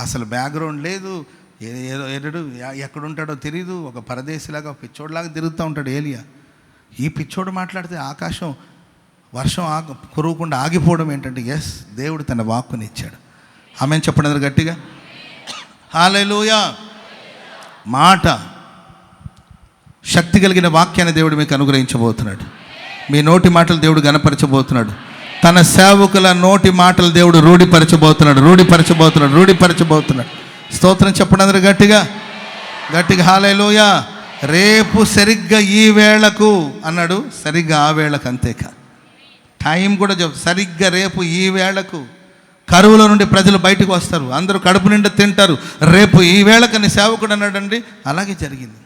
అసలు బ్యాక్గ్రౌండ్ లేదు, ఏదో ఎక్కడుంటాడో తెలియదు. ఒక పరదేశిలాగా, పిచ్చోడ్లాగా తిరుగుతూ ఉంటాడు ఏలియా. ఈ పిచ్చోడు మాట్లాడితే ఆకాశం వర్షం కురవకుండా ఆగిపోవడం ఏంటంటే, ఎస్, దేవుడు తన వాక్కుని ఇచ్చాడు. ఆమెను చెప్పండి గట్టిగా. హల్లెలూయా. మాట, శక్తి కలిగిన వాక్యాన్ని దేవుడు మీకు అనుగ్రహించబోతున్నాడు. మీ నోటి మాటలు దేవుడు గణపరచబోతున్నాడు. తన సేవకుల నోటి మాటలు దేవుడు రూఢిపరచబోతున్నాడు. స్తోత్రం చెప్పండి గట్టిగా. హల్లెలూయా. రేపు సరిగ్గా ఈ వేళకు అన్నాడు, సరిగ్గా ఆ వేళకు, అంతేక. టైం కూడా సరిగ్గా రేపు ఈ వేళకు కరువులో నుండి ప్రజలు బయటకు వస్తారు, అందరూ కడుపు నిండా తింటారు. రేపు ఈ వేళకని సేవకుడు అన్నాడండి. అలాగే జరిగింది.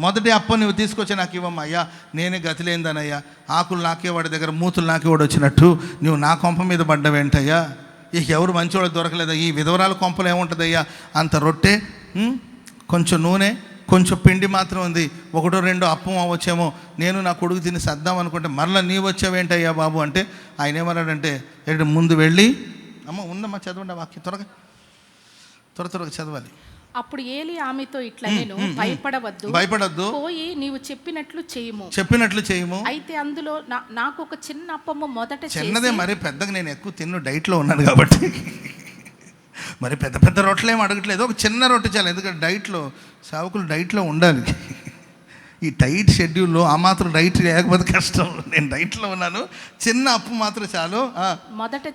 మొదటి అప్ప నువ్వు తీసుకొచ్చి నాకు ఇవ్వమ్మా. అయ్యా, నేనే గతిలేందనయ్యా. ఆకులు నాకేవాడి దగ్గర మూతులు నాకేవాడు వచ్చినట్టు నువ్వు నా కొంప మీద పడ్డవేంటయ్యా? ఇక ఎవరు మంచివాడు దొరకలేదా? ఈ విధవరాల కొంపలు ఏముంటుందయ్యా? అంత రొట్టె, కొంచెం నూనె, కొంచెం పిండి మాత్రం ఉంది. 1-2 అప్పం అవ్వచ్చేమో. నేను నా కొడుకు తిని సద్దాం అనుకుంటే మరలా నీ వచ్చావేంటయ్యా బాబు అంటే, ఆయన ఏమన్నాడంటే, ముందు వెళ్ళి, అమ్మ ఉందమ్మా, చదవండి ఆ వాక్యం త్వరగా చదవాలి. అప్పుడు ఏలి ఆమెతో ఇట్లా, నేను భయపడవద్దు, పోయి నీవు చెప్పినట్లు చేయము. అయితే అందులో నాకు ఒక చిన్న అప్పము మొదట చిన్నదే, మరి పెద్దగా నేను ఎక్కువ తిన్ను, డైట్లో ఉన్నాను కాబట్టి మరి పెద్ద రొట్టెలు ఏమి అడగట్లేదు. ఒక చిన్న రొట్టె చాలు. ఎందుకంటే డైట్లో, సేవకులు డైట్లో ఉండాలి. ఈ టైట్ షెడ్యూల్లో ఆ మాత్రం డైట్ లేకపోతే కష్టం. నేను డైట్లో ఉన్నాను. చిన్న అప్పు మాత్రం చాలు. మొదట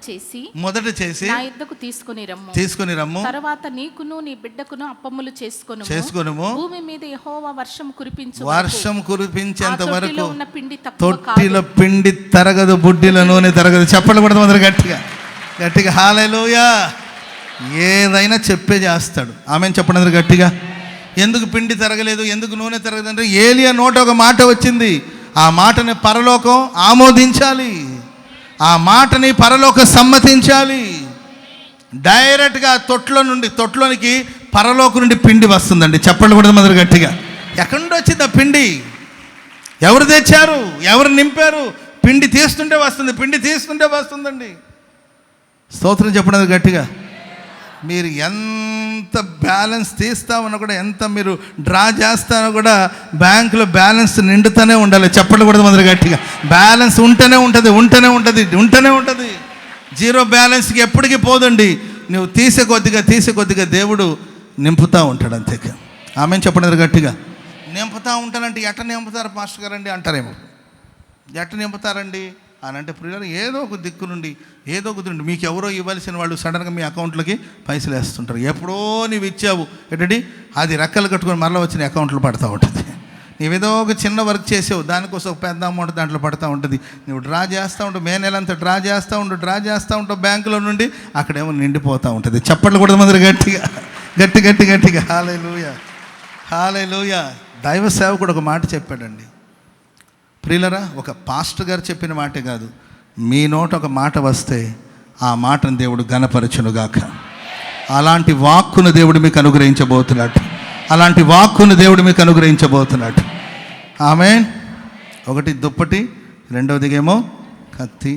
చేసి నా యొద్దకు తీసుకొని రమ్ము. తర్వాత నీకును నీ బిడ్డకును అప్పములు చేసుకొనుము. భూమి మీద యెహోవా వర్షం కురిపించేంత వరకు ఉన్న పిండి తొట్టిలో పిండి తరగదు, బుడ్డిలో నూనె తరగదు. చెప్పకూడదు మొదలు గట్టిగా. హల్లెలూయా. ఏదైనా చెప్పే చేస్తాడు. ఆమెను చెప్పండి గట్టిగా. ఎందుకు పిండి తరగలేదు, ఎందుకు నూనె తరగదు అంటే, ఏలియా నోట ఒక మాట వచ్చింది. ఆ మాటని పరలోకం ఆమోదించాలి. ఆ మాటని పరలోకం సమ్మతించాలి. డైరెక్ట్గా తొట్లోనికి పరలోకం నుండి పిండి వస్తుందండి. చెప్పండి కూడా మొదలు గట్టిగా. ఎక్కడి నుండి వచ్చింది ఆ పిండి? ఎవరు తెచ్చారు? ఎవరు నింపారు? పిండి తీస్తుంటే వస్తుందండి. స్తోత్రం చెప్పండి గట్టిగా. మీరు ఎంత బ్యాలెన్స్ తీస్తామన్నా కూడా, ఎంత మీరు డ్రా చేస్తానో కూడా, బ్యాంకులో బ్యాలెన్స్ నిండుతూనే ఉండాలి. చెప్పండి కూడా మొదలు గట్టిగా. బ్యాలెన్స్ ఉంటూనే ఉంటుంది. జీరో బ్యాలెన్స్కి ఎప్పటికీ పోదండి. నువ్వు తీసే కొద్దిగా దేవుడు నింపుతూ ఉంటాడు, అంతే. ఆమెను చెప్పండి గట్టిగా. నింపుతూ ఉంటానంటే ఎట్ట నింపుతారు పాస్టర్ గారండి అంటారేమో. ఎట్ట నింపుతారండి అని అంటే ప్రియులారా, ఏదో ఒక దిక్కు నుండి మీకు ఎవరో ఇవ్వాల్సిన వాళ్ళు సడన్గా మీ అకౌంట్లోకి పైసలు వేస్తుంటారు. ఎప్పుడో నీవు ఇచ్చావు ఏంటంటే అది రెక్కలు కట్టుకొని మరలా వచ్చి నీ అకౌంట్లో పడుతూ ఉంటుంది. నీవేదో ఒక చిన్న వర్క్ చేసావు, దానికోసం ఒక పెద్ద అమౌంట్ దాంట్లో పడుతూ ఉంటుంది. నువ్వు డ్రా చేస్తూ ఉంటావు, మే నెలంతా డ్రా చేస్తూ ఉంటావు బ్యాంకులో నుండి, అక్కడేమో నిండిపోతూ ఉంటుంది. చప్పట్లు కూడా మంది గట్టిగా హల్లెలూయా. దైవ సేవకుడు ఒక మాట చెప్పాడండి ప్రియులరా, ఒక పాస్టర్ గారు చెప్పిన మాటే కాదు, మీ నోట ఒక మాట వస్తే ఆ మాటను దేవుడు ఘనపరచునుగాక. అలాంటి వాక్కును దేవుడు మీకు అనుగ్రహించబోతున్నాడు. ఆమేన్. ఒకటి దుప్పటి, రెండవదిగేమో కత్తి,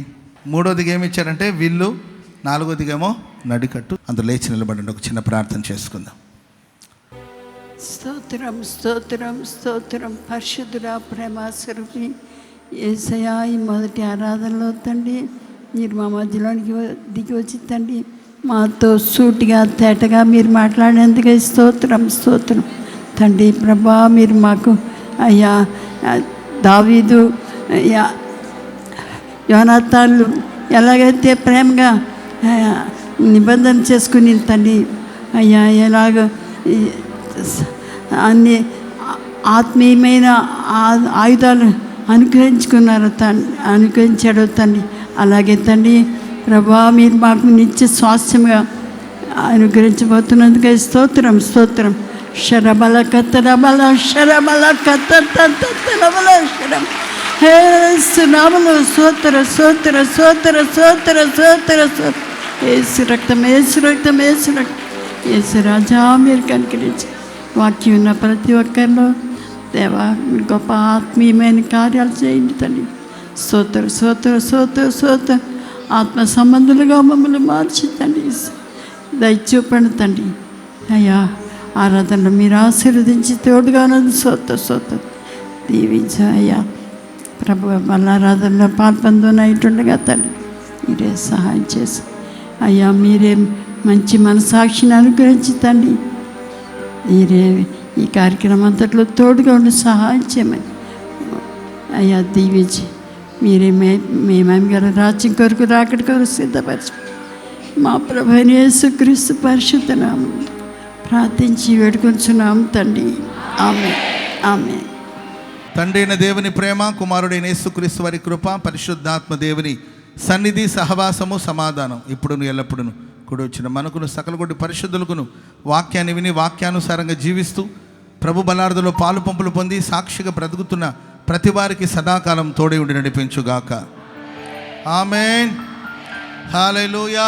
మూడవదిగా ఏమి ఇచ్చారంటే విల్లు, నాలుగవదిగేమో నడికట్టు. అందులో లేచి నిలబడండి, ఒక చిన్న ప్రార్థన చేసుకుందాం. స్తోత్రం పరిశుద్ధుడా, ప్రేమస్వరూపి యేసయ్యా, ఈ మొదటి ఆరాధనలో తండ్రి మీరు మా మధ్యలోనికి దిగి వచ్చి తండ్రి మాతో సూటిగా తేటగా మీరు మాట్లాడేందుకు స్తోత్రం తండ్రి. ప్రభా, మీరు మాకు అయ్యా దావీదు యోనాతాన్లు ఎలాగైతే ప్రేమగా నిబంధన చేసుకుని తండ్రి అయ్యా, ఎలాగ అన్ని ఆత్మీయమైన ఆయుధాలు అనుగ్రహించాడు తండ్రి. అలాగే తండ్రి ప్రభా, మీరు మాకు నిత్య స్వాస్థ్యంగా అనుగ్రహించబోతున్నందుకే స్తోత్రం. శరబల కత్తరబల శరబల కత్తరబల శరం నామలు స్తోత్ర ఏసు రక్తం ఏసు రాజా, మీరు కనికరించి వాక్యం ఉన్న ప్రతి ఒక్కరిలో దేవా గొప్ప ఆత్మీయమైన కార్యాలు చేయండి తండ్రి. స్తోత్ర ఆత్మ సంబంధులుగా మమ్మల్ని మార్చి తండ్రి దయచూపండి తండ్రి. అయ్యా, ఆరాధనలో మీరు ఆశీర్వదించి తోడుగా ఉన్నది స్తోత్ర దీవించు అయ్యా. ప్రభు మళ్ళీ ఆరాధనలో పాల్పొందునైతుండగా తండ్రి మీరే సహాయం చేసి అయ్యా, మీరే మంచి మనసాక్షిని అనుగ్రహించి తండ్రి మీరే ఈ కార్యక్రమం అంతట్లో తోడుగా ఉండి సహాయం చేయమని అయ్యా దీవించి మీరే మేమేమి గారు రాజ్యం కొరకు రాకడి కొరకు సిద్ధపరచు మా ప్రభువైన యేసుక్రీస్తు పరిశుద్ధ నామమున ప్రార్థించి వేడుకొంచున్నాము తండ్రి. ఆమేన్. తండ్రి అయిన దేవుని ప్రేమ, కుమారుడైన యేసుక్రీస్తు వారి కృప, పరిశుద్ధాత్మ దేవుని సన్నిధి, సహవాసము, సమాధానం ఇప్పుడును ఎల్లప్పుడును కూడి వచ్చిన మనకును సకల కొద్ది పరిశుద్ధులకును వాక్యాన్ని విని వాక్యానుసారంగా జీవిస్తూ ప్రభు బలార్ధలో పాలు పంపులు పొంది సాక్షిగా బ్రతుకుతున్న ప్రతి వారికి సదాకాలం తోడై ఉండి నడిపించుగాక. ఆమేన్. హల్లెలూయా.